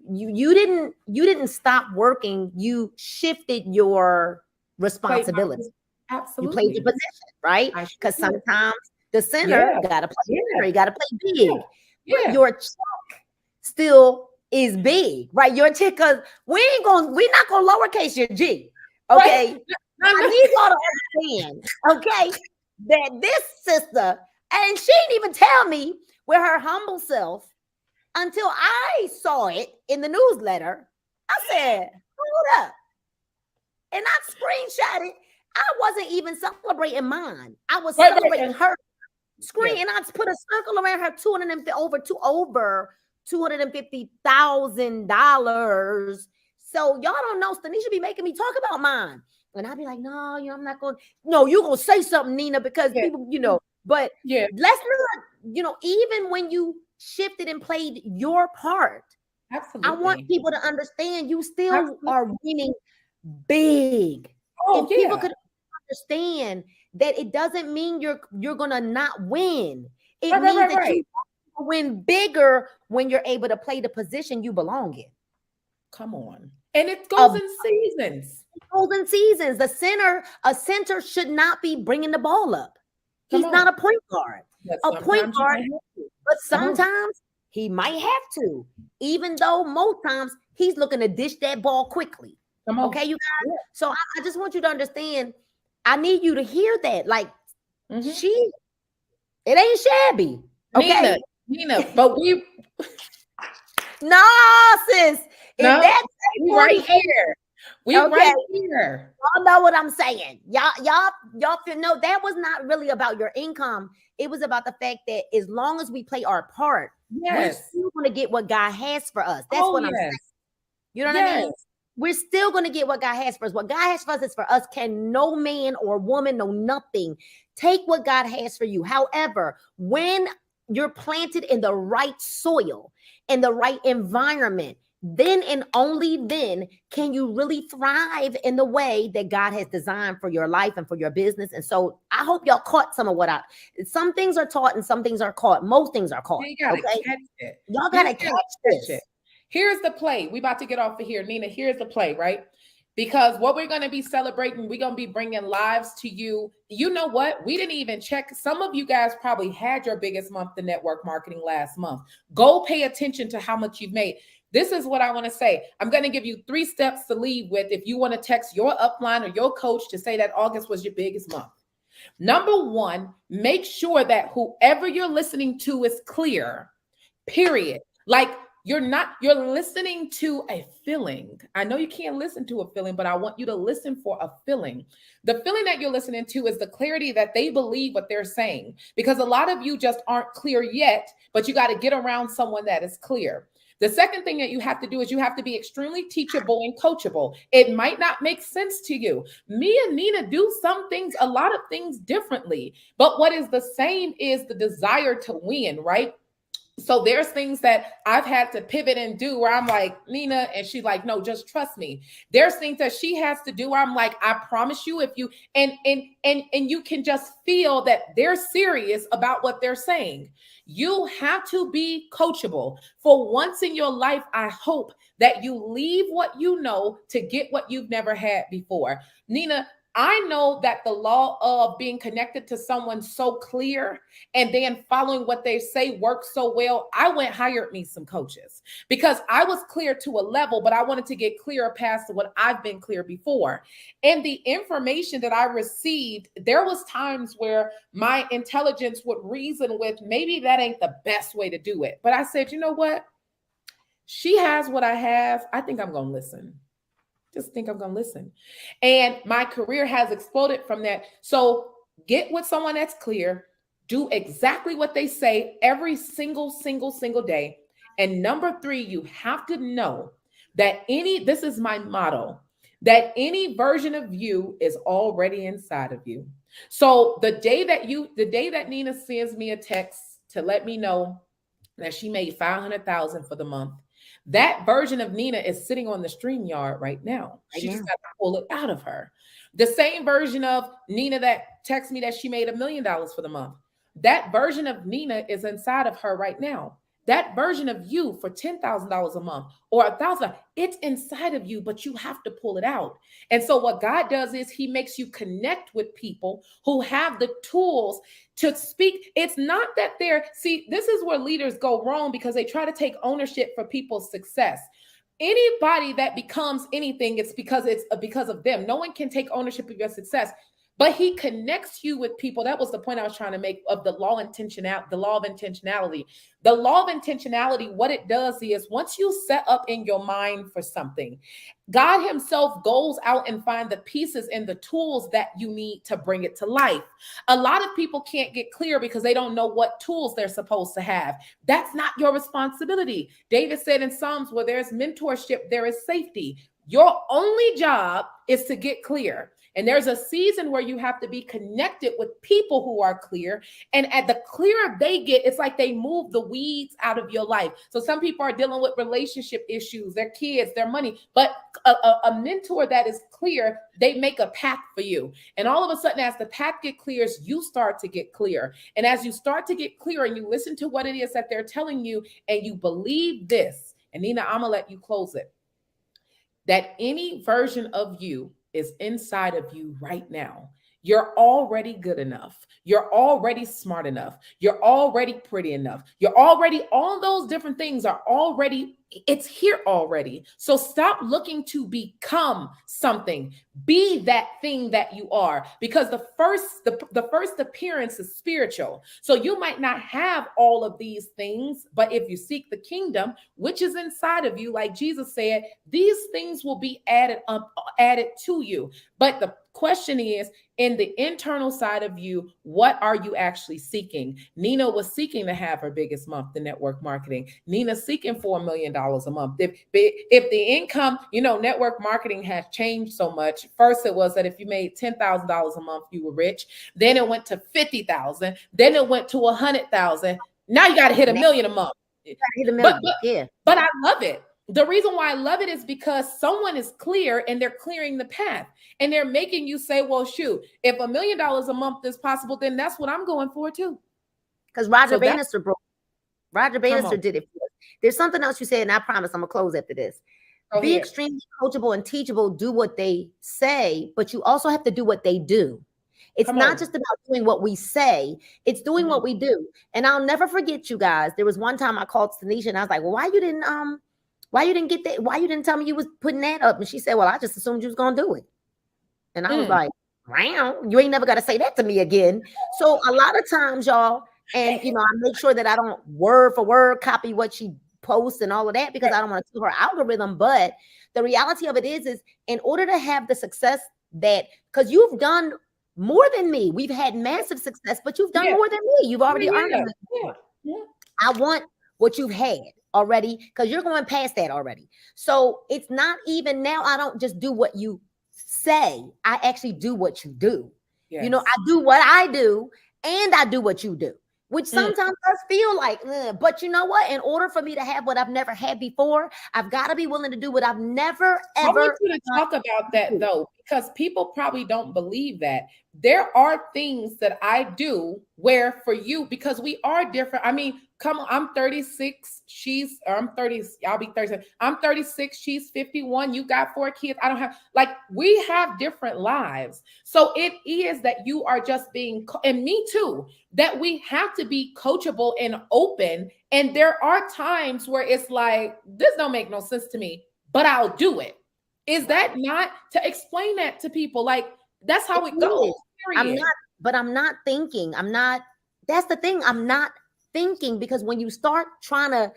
You didn't stop working. You shifted your responsibility. Absolutely. You played your position, right? Because sometimes the center got to play center. You got to play big. But your check still is big, right? Your check, because we're not gonna lowercase your G. Okay. Right. I need y'all to understand, okay, that this sister, and she didn't even tell me with her humble self until I saw it in the newsletter. I said, hold up. And I screenshot it. I wasn't even celebrating mine. I was celebrating her screen. And I put a circle around her over $250,000. So y'all don't know, Stanisha be making me talk about mine. And I'd be like, no, I'm not going. No, you're going to say something, Nina, because people, but let's not, even when you shifted and played your part, I want people to understand you still are winning big. If people could understand that it doesn't mean you're going to not win. It means that you win bigger when you're able to play the position you belong in. Come on. And it goes in seasons. It goes in seasons. A center should not be bringing the ball up. He's not a point guard. A point guard, but sometimes he might have to, even though most times he's looking to dish that ball quickly. Okay, you guys? So I just want you to understand, I need you to hear that. Like, it ain't shabby. Okay? Nina, but we... No, sis. No, we right here. Right here. Y'all know what I'm saying. Y'all know that was not really about your income. It was about the fact that as long as we play our part, we're still going to get what God has for us. That's what I'm saying. You know what I mean? We're still going to get what God has for us. What God has for us is for us. Can no man or woman, no nothing, take what God has for you. However, when you're planted in the right soil, in the right environment, then and only then can you really thrive in the way that God has designed for your life and for your business. And so I hope y'all caught some of some things are taught and some things are caught. Most things are caught. Y'all gotta catch this. Here's the play. We about to get off of here. Nina, here's the play, right? Because what we're going to be celebrating, we're going to be bringing lives to you. You know what? We didn't even check. Some of you guys probably had your biggest month in network marketing last month. Go pay attention to how much you've made. This is what I want to say. I'm going to give you 3 steps to lead with if you want to text your upline or your coach to say that August was your biggest month. Number 1, make sure that whoever you're listening to is clear, period. Like, you're listening to a feeling. I know you can't listen to a feeling, but I want you to listen for a feeling. The feeling that you're listening to is the clarity that they believe what they're saying, because a lot of you just aren't clear yet, but you got to get around someone that is clear. The second thing that you have to do is you have to be extremely teachable and coachable. It might not make sense to you. Me and Nina do a lot of things differently, but what is the same is the desire to win, right? So there's things that I've had to pivot and do where I'm like, Nina, and she's like, no, just trust me. There's things that she has to do where I'm like, I promise you, if you, and you can just feel that they're serious about what they're saying. You have to be coachable. For once in your life, I hope that you leave what you know to get what you've never had before. Nina, I know that the law of being connected to someone so clear and then following what they say works so well. I hired me some coaches because I was clear to a level, but I wanted to get clearer past what I've been clear before. And the information that I received, there was times where my intelligence would reason with, maybe that ain't the best way to do it. But I said, you know what? She has what I have. I think I'm going to listen. Just think I'm going to listen. And my career has exploded from that. So get with someone that's clear. Do exactly what they say every single day. And number 3, you have to know that this is my motto, that any version of you is already inside of you. So the day that Nina sends me a text to let me know that she made $500,000 for the month, that version of Nina is sitting on the StreamYard right now. She just got to pull it out of her. The same version of Nina that texted me that she made $1 million for the month. That version of Nina is inside of her right now. That version of you for $10,000 a month or $1,000, it's inside of you, but you have to pull it out. And so what God does is he makes you connect with people who have the tools to speak. It's not that see, this is where leaders go wrong because they try to take ownership for people's success. Anybody that becomes anything, it's because of them. No one can take ownership of your success. But he connects you with people. That was the point I was trying to make of the law of intentionality. The law of intentionality, what it does is once you set up in your mind for something, God himself goes out and find the pieces and the tools that you need to bring it to life. A lot of people can't get clear because they don't know what tools they're supposed to have. That's not your responsibility. David said in Psalms, where there's mentorship, there is safety. Your only job is to get clear. And there's a season where you have to be connected with people who are clear. And at the clearer they get, it's like they move the weeds out of your life. So some people are dealing with relationship issues, their kids, their money. But a mentor that is clear, they make a path for you. And all of a sudden, as the path get clears, you start to get clear. And as you start to get clear and you listen to what it is that they're telling you and you believe this, and Nina, I'm going to let you close it, that any version of you is inside of you right now. You're already good enough. You're already smart enough. You're already pretty enough. You're already, all those different things are already, it's here already. So stop looking to become something. Be that thing that you are, because the first appearance is spiritual. So you might not have all of these things, but if you seek the kingdom, which is inside of you, like Jesus said, these things will be added to you. But the question is, in the internal side of you, what are you actually seeking? Nina was seeking to have her biggest month in network marketing. Nina's seeking for $1 million a month. If the income, network marketing has changed so much. First, it was that if you made $10,000 a month, you were rich. Then it went to 50,000. Then it went to 100,000. Now you got to hit $1 million a month. But I love it. The reason why I love it is because someone is clear and they're clearing the path and they're making you say, well, shoot, if $1 million a month is possible, then that's what I'm going for too. Because Roger Bannister did it for us. There's something else you said, and I promise I'm going to close after this. Be extremely coachable and teachable. Do what they say, but you also have to do what they do. It's not just about doing what we say. It's doing what we do. And I'll never forget, you guys. There was one time I called Tanisha and I was like, well, why you didn't get that? Why you didn't tell me you was putting that up? And she said, well, I just assumed you was going to do it. And I was like, wow, you ain't never got to say that to me again. So a lot of times, y'all, and, I make sure that I don't word for word copy what she posts and all of that, because I don't want to steal her algorithm. But the reality of it is in order to have the success because you've done more than me. We've had massive success, but you've done more than me. You've already earned it. I want what you've had already, because you're going past that already. So it's not even now. I don't just do what you say. I actually do what you do. I do what I do and I do what you do, which sometimes does feel like, but you know what? In order for me to have what I've never had before, I've got to be willing to do what I've never, ever. I want you to talk about that though, because people probably don't believe that. There are things that I do where for you, because we are different. I mean, come on, I'm 36. I'm 30. I'll be 37. I'm 36. She's 51. You got 4 kids. I don't have, we have different lives. So it is that you are just being, and me too, that we have to be coachable and open. And there are times where it's like, this don't make no sense to me, but I'll do it. Is that not to explain that to people? That's how it goes. That's the thing. I'm not thinking, because when you start trying to,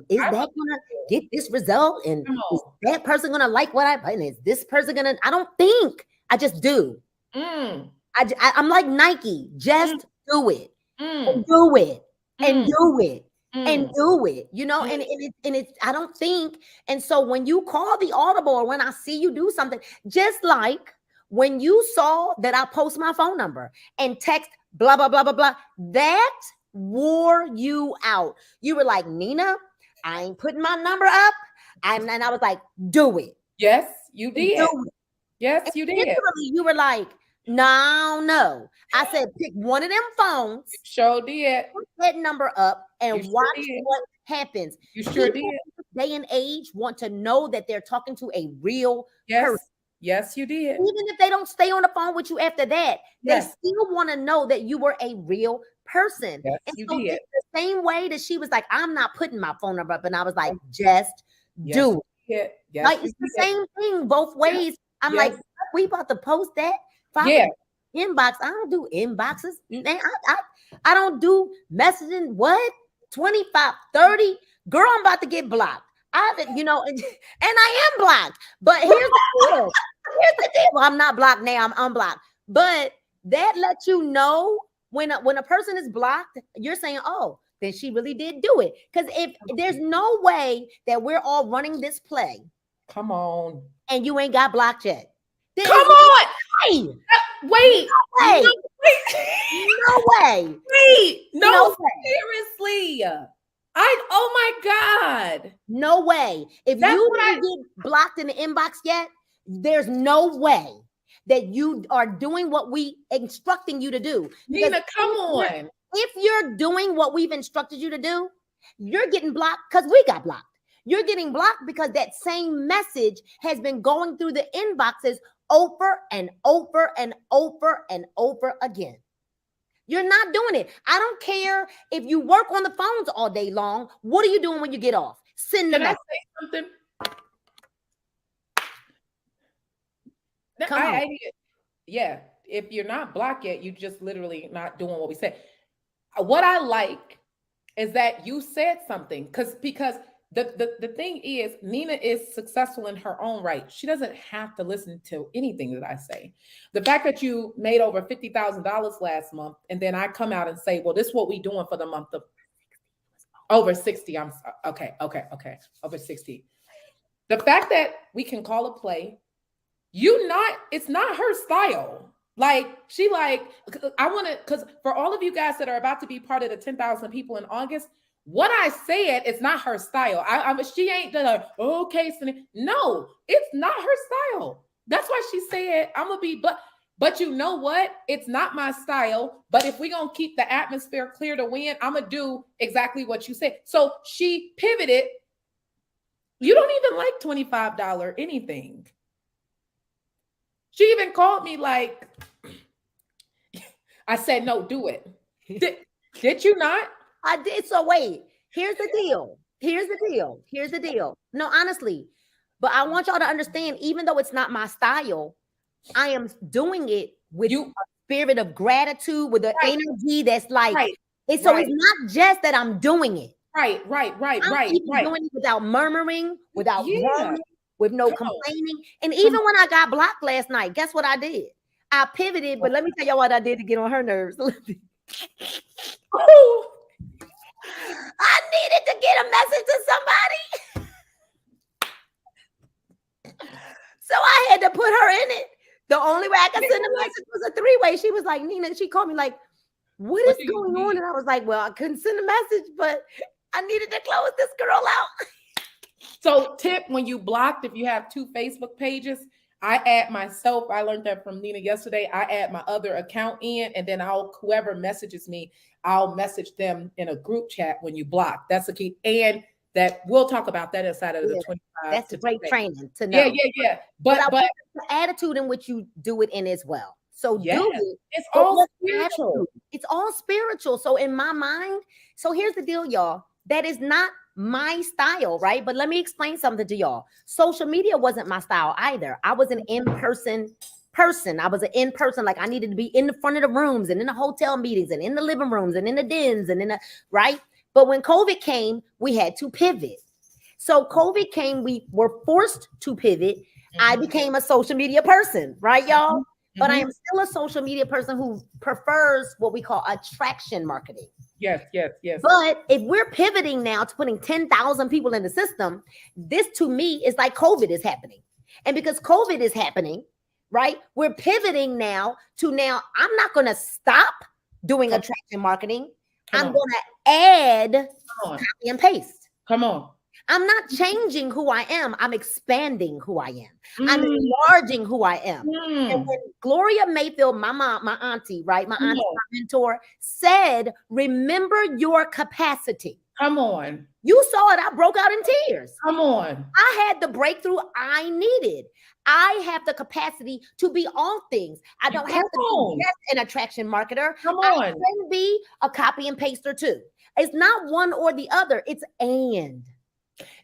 is that going to get this result? And is that person going to like what and is this person going to, I don't think, I just do. I'm like Nike, just do it, and do it, and do it. And do it, and it's, I don't think. And so when you call the audible, or when I see you do something, just like when you saw that I post my phone number and text blah, blah, blah, blah, blah, that wore you out. You were like, Nina, I ain't putting my number up. And I was like, do it. Yes, you did. Yes, you did. You were like, no, I said, pick one of them phones, Sure did. put that number up, and You sure watch did. what happens. You sure People did. in this day and age want to know that they're talking to a real person. Yes. Yes, you did. Even if they don't stay on the phone with you after that, they Yes. still want to know that you were a real person. Yes, And you so did. it's the same way that she was like, I'm not putting my phone number up. And I was like, just Yes, do it. you did. Yes, Like you it's the did. same thing both ways. I'm like, Yes. we about to post that. Yeah. Inbox. I don't do inboxes. Man, I don't do messaging. What? 25, 30? Girl, I'm about to get blocked. And I am blocked. But here's the deal. Here's the deal. Well, I'm not blocked now. I'm unblocked. But that lets you know when a person is blocked, you're saying, oh, then she really did do it. Because if there's no way that we're all running this play, come on, and you ain't got blocked yet. Come on. Way. Wait. No way. No, wait. No way. Wait. No way. seriously. Oh my God. No way. If That's you what didn't get blocked in the inbox yet, there's no way that you are doing what we instructing you to do. Nina, come on. If you're doing what we've instructed you to do, you're getting blocked because we got blocked. You're getting blocked because that same message has been going through the inboxes over and over and over and over again. You're not doing it. I don't care if you work on the phones all day long. What are you doing when you get off? Send them. Can I say something? Come on. Yeah. If you're not blocked yet, you just literally not doing what we said. What I like is that you said something because the thing is, Nina is successful in her own right. She doesn't have to listen to anything that I say. The fact that you made over $50,000 last month, and then I come out and say, well, this is what we're doing for the month of over 60. Okay. Over 60. The fact that we can call a play, it's not her style. Like, I want to, because for all of you guys that are about to be part of the 10,000 people in August, what I said is not her style. She ain't done okay. No, it's not her style. That's why she said, I'm going to be, but you know what? It's not my style. But if we're going to keep the atmosphere clear to win, I'm going to do exactly what you said. So she pivoted. You don't even like $25 anything. She even called me like, I said, no, do it. Did you not? I did. So wait, here's the deal. No, honestly, but I want y'all to understand, even though it's not my style, I am doing it with a spirit of gratitude, with the energy that's like, it's not just that I'm doing it. Right. I'm doing it without murmuring, without groaning, with no complaining. And even when I got blocked last night, guess what I did? I pivoted, but let me tell y'all what I did to get on her nerves. I needed to get a message to somebody. So I had to put her in it. The only way I could send a message was a three-way. She was like, Nina, she called me like, what is going on? And I was like, well, I couldn't send a message, but I needed to close this girl out. So tip, when you blocked, if you have 2 Facebook pages, I add myself. I learned that from Nina yesterday. I add my other account in, and then whoever messages me, I'll message them in a group chat when you block. That's the key. And that we'll talk about that inside of the 25. That's great training to know. Yeah. But the attitude in which you do it in as well. So do it. It's all spiritual. Attitude. It's all spiritual. So in my mind, so here's the deal, y'all. That is not my style, right? But let me explain something to y'all. Social media wasn't my style either. I was an in-person person. I was an in-person, like I needed to be in the front of the rooms and in the hotel meetings and in the living rooms and in the dens and right? But when COVID came, we had to pivot. So COVID came, we were forced to pivot. I became a social media person, right, y'all? But I am still a social media person who prefers what we call attraction marketing. Yes. But if we're pivoting now to putting 10,000 people in the system, this to me is like COVID is happening. And because COVID is happening, right, we're pivoting now I'm not going to stop doing attraction marketing. I'm going to add copy and paste. Come on. I'm not changing who I am. I'm expanding who I am. I'm Mm, enlarging who I am. And mm. when Gloria Mayfield, my mom, my auntie, right? My Come auntie, on. my mentor, said, remember your capacity. Come on. You saw it. I broke out in tears. Come on. I had the breakthrough I needed. I have the capacity to be all things. I don't have Come to be on. just an attraction marketer. Come I on. can be a copy and paster too. It's not one or the other. It's and.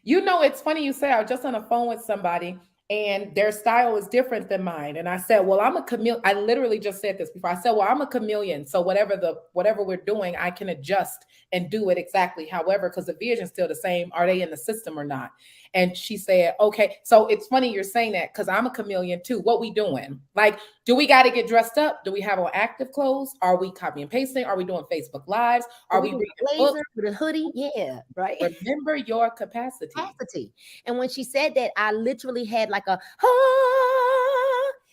You know, it's funny you say, I was just on the phone with somebody and their style is different than mine. And I said, well, I'm a chameleon. I literally just said this before. I said, well, I'm a chameleon. So whatever we're doing, I can adjust and do it exactly. However, because the vision's still the same, are they in the system or not? And she said, okay. So it's funny you're saying that because I'm a chameleon too. What we doing? Like, do we got to get dressed up? Do we have on active clothes? Are we copy and pasting? Are we doing Facebook Lives? Are we reading blazer books? with a hoodie? Yeah, right. Remember your capacity. And when she said that, I literally had like a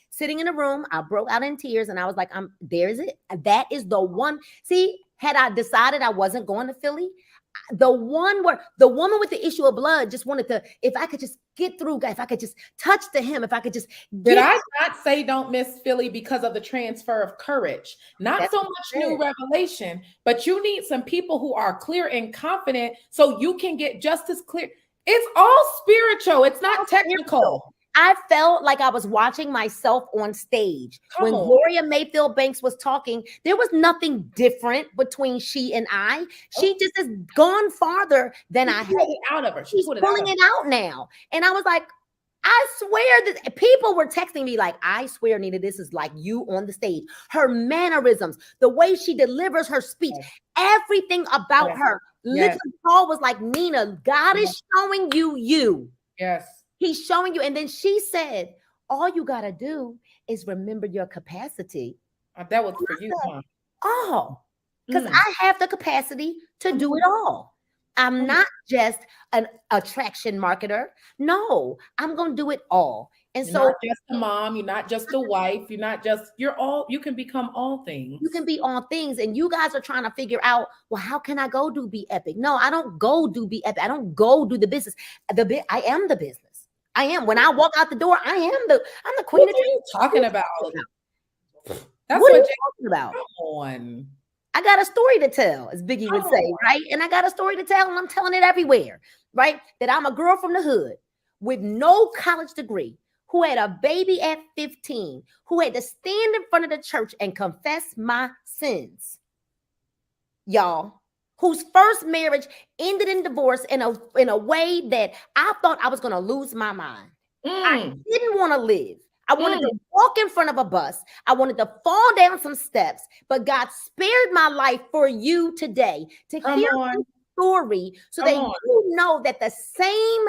sitting in a room. I broke out in tears and I was like, there's it. That is the one. See, had I decided I wasn't going to Philly, the one where the woman with the issue of blood just wanted to, if I could just get through, if I could just touch the hem, if I could just Did I not say don't miss Philly because of the transfer of courage? Not so much new revelation, but you need some people who are clear and confident so you can get just as clear. It's all spiritual. It's not technical. I felt like I was watching myself on stage. When Gloria Mayfield Banks was talking, there was nothing different between she and I. She just has gone farther than I had. It out of her. She's pulling it out now. And I was like, I swear that people were texting me like, I swear, Nina, this is like you on the stage. Her mannerisms, the way she delivers her speech, everything about her. Literally, Paul was like, Nina, God is showing you. Yes. He's showing you. And then she said, all you got to do is remember your capacity. That was for you, huh? Oh, because I have the capacity to do it all. I'm not just an attraction marketer. No, I'm going to do it all. And you're not just a mom, you're not just a wife, you can become all things. You can be all things. And you guys are trying to figure out, well, how can I go do Be Epic? No, I don't go do Be Epic. I don't go do the business. I am the business. I am. When I walk out the door, I'm the queen. What are you talking about? That's what you're talking about. Come on. I got a story to tell, as Biggie would say, right? And I got a story to tell, and I'm telling it everywhere, right? That I'm a girl from the hood with no college degree, who had a baby at 15, who had to stand in front of the church and confess my sins. Y'all, whose first marriage ended in divorce in a way that I thought I was going to lose my mind. I didn't want to live. I wanted to walk in front of a bus. I wanted to fall down some steps, but God spared my life for you today to hear my story so that you know that the same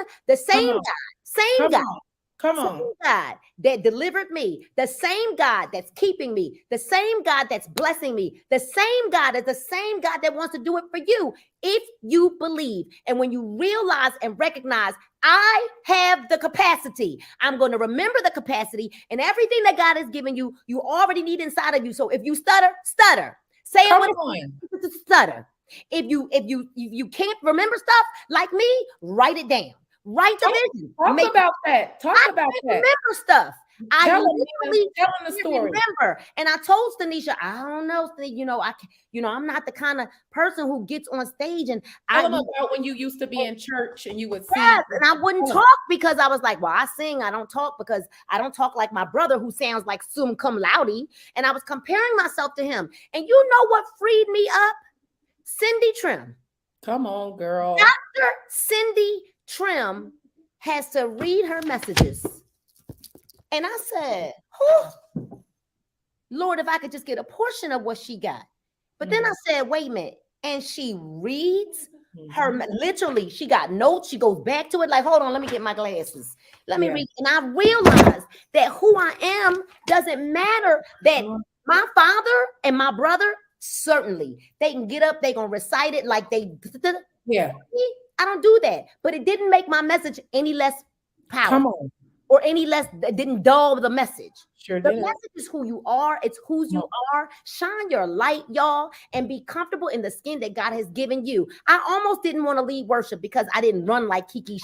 God that delivered me, the same God that's keeping me, the same God that's blessing me, the same God is the same God that wants to do it for you if you believe. And when you realize and recognize, I have the capacity, I'm going to remember the capacity, and everything that God has given you, you already need inside of you. So if you stutter. Say it with stutter. If you can't remember stuff like me, write it down. Write the vision. Talk about that. Remember stuff. Tell the story. Remember, and I told Stanisha, I don't know, I'm not the kind of person who gets on stage and I don't know about when you used to be in church and you would sing. Yes, and I wouldn't talk because I was like, well, I sing, I don't talk because I don't talk like my brother who sounds like sum cum laude. And I was comparing myself to him. And you know what freed me up? Cindy Trim. Come on, girl. Dr. Cindy Trim has to read her messages. And I said, Lord, if I could just get a portion of what she got. But then I said, wait a minute. And she reads her, literally, she got notes. She goes back to it like, hold on, let me get my glasses. Let me read. And I realized that who I am doesn't matter. That my father and my brother, certainly, they can get up, they going to recite it like they. Yeah. I don't do that. But it didn't make my message any less powerful. Come on. or any less, didn't dull the message. Sure The didn't. message is who you are. It's whose you No. are. Shine your light, y'all, and be comfortable in the skin that God has given you. I almost didn't want to lead worship because I didn't run like Kiki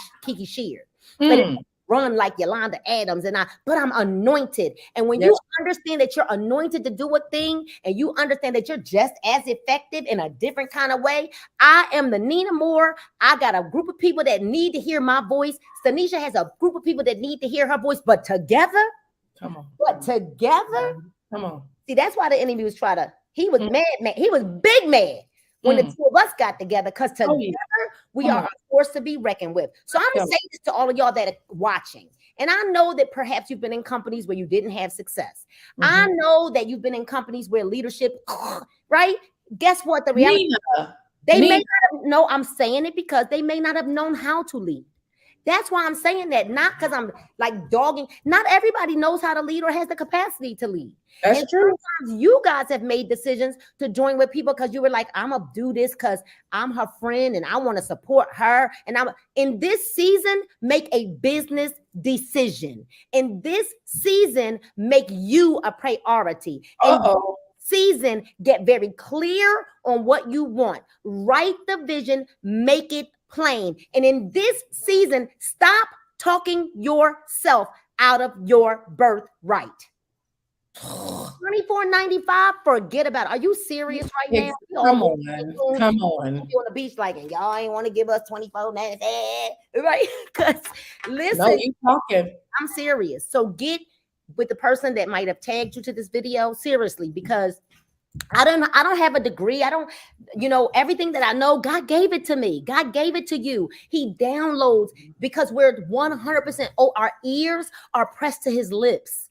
Sheard. I didn't Mm. run like Yolanda Adams, but I'm anointed. And when you Yes. understand that you're anointed to do a thing, and you understand that you're just as effective in a different kind of way, I am the Nina Moore. I got a group of people that need to hear my voice. Stanisha has a group of people that need to hear her voice, but together. Come on. But together, Come on. see, that's why the enemy was trying to, he was Mm. mad. He was big mad when the Mm. two of us got together, because Oh, together yeah. we Come are on. a force to be reckoned with. So I'm going Come to say this to all of y'all that are watching. And I know that perhaps you've been in companies where you didn't have success. on. I Mhm. know that you've been in companies where leadership, right? Guess what? The reality, Nina. they may Nina. not have, no, I'm saying it because they may not have known how to lead. That's why I'm saying that, not because I'm like dogging. Not everybody knows how to lead or has the capacity to lead. And That's true. sometimes you guys have made decisions to join with people because you were like, I'm gonna do this because I'm her friend and I want to support her. And I'm in this season, make a business decision. In this season, make you a priority. And Uh-oh. season, get very clear on what you want. Write the vision, make it plain. And in this season, stop talking yourself out of your birthright. 24.95, forget about it. Are you serious right now? Come on. Come on. On the beach like, and y'all ain't want to give us 24.95, right? Because No, listen, you talking. I'm serious. So get with the person that might have tagged you to this video seriously, because I don't have a degree. I don't, everything that I know, God gave it to me. God gave it to you. He downloads, because we're 100%. Oh, our ears are pressed to his lips.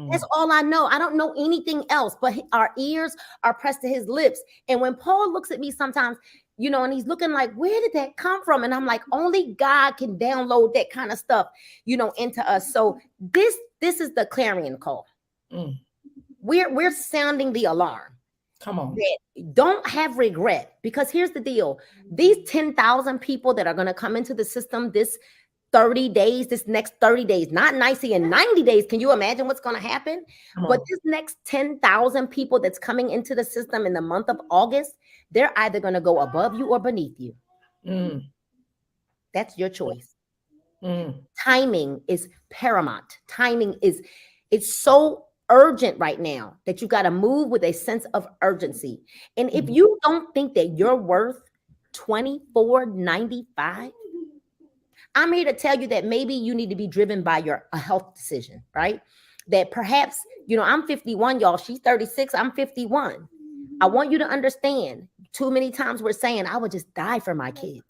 That's all I know. I don't know anything else, but our ears are pressed to his lips. And when Paul looks at me sometimes, and he's looking like, where did that come from? And I'm like, only God can download that kind of stuff, into us. So this is the clarion call. Mm. We're sounding the alarm. Come on. Don't have regret, because here's the deal. These 10,000 people that are going to come into the system this 30 days, this next 30 days, not 90 and 90 days. Can you imagine what's going to happen? But this next 10,000 people that's coming into the system in the month of August, they're either going to go above you or beneath you. Mm. That's your choice. Mm. Timing is paramount. It's so urgent right now that you got to move with a sense of urgency. And if you don't think that you're worth $24.95, I'm here to tell you that maybe you need to be driven by a health decision, right? That perhaps, I'm 51, y'all. She's 36. I'm 51. I want you to understand, too many times we're saying, I would just die for my kids.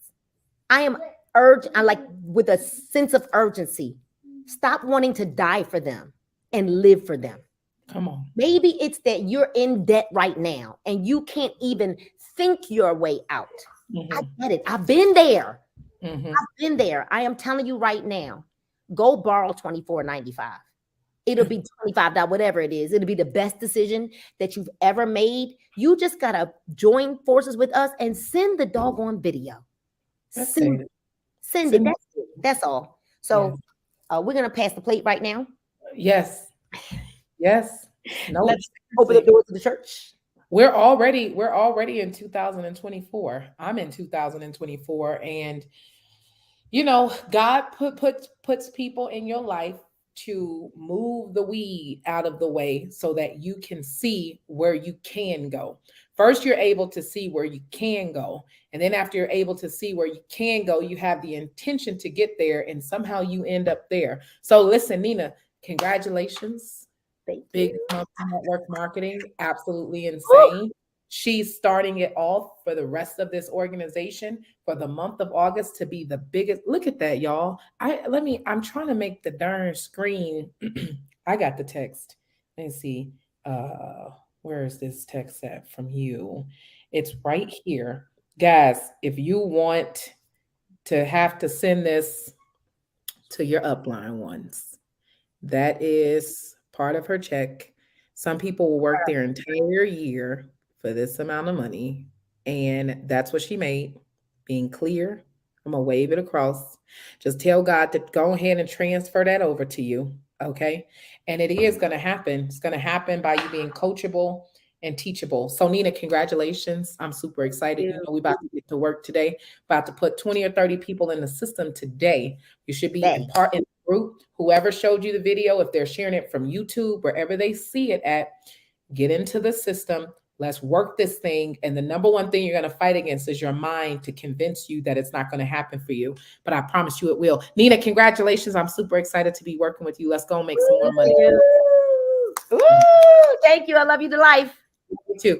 I am urgent. I like with a sense of urgency. Stop wanting to die for them and live for them. Come on. Maybe it's that you're in debt right now and you can't even think your way out. I get it. I've been there. I've been there. I am telling you right now, go borrow $24.95. It'll be $25, whatever it is. It'll be the best decision that you've ever made. You just got to join forces with us and send the doggone video. Send it. That's all. So we're going to pass the plate right now. Yes. Yes. No, let's open the doors to the church. We're already in 2024. I'm in 2024, and God puts people in your life to move the weed out of the way so that you can see where you can go. First, you're able to see where you can go. And then after you're able to see where you can go, you have the intention to get there, and somehow you end up there. So listen, Nina, congratulations. Big network marketing, absolutely insane. Woo! She's starting it off for the rest of this organization for the month of August to be the biggest. Look at that, y'all. I'm trying to make the darn screen. I got the text. Let me see. Where is this text at from you? It's right here. Guys, if you want to have to send this to your upline ones, that is part of her check. Some people will work their entire year for this amount of money, and that's what she made, being clear, I'm going to wave it across. Just tell God to go ahead and transfer that over to you. Okay. And it is going to happen. It's going to happen by you being coachable and teachable. So, Nina, congratulations. I'm super excited. You know, we're about to get to work today, about to put 20 or 30 people in the system today. You should be in part in the group. Whoever showed you the video, if they're sharing it from YouTube, wherever they see it at, get into the system. Let's work this thing. And the number one thing you're going to fight against is your mind to convince you that it's not going to happen for you. But I promise you it will. Nina, congratulations. I'm super excited to be working with you. Let's go and make some more money. Woo! Thank you. I love you to life. You too.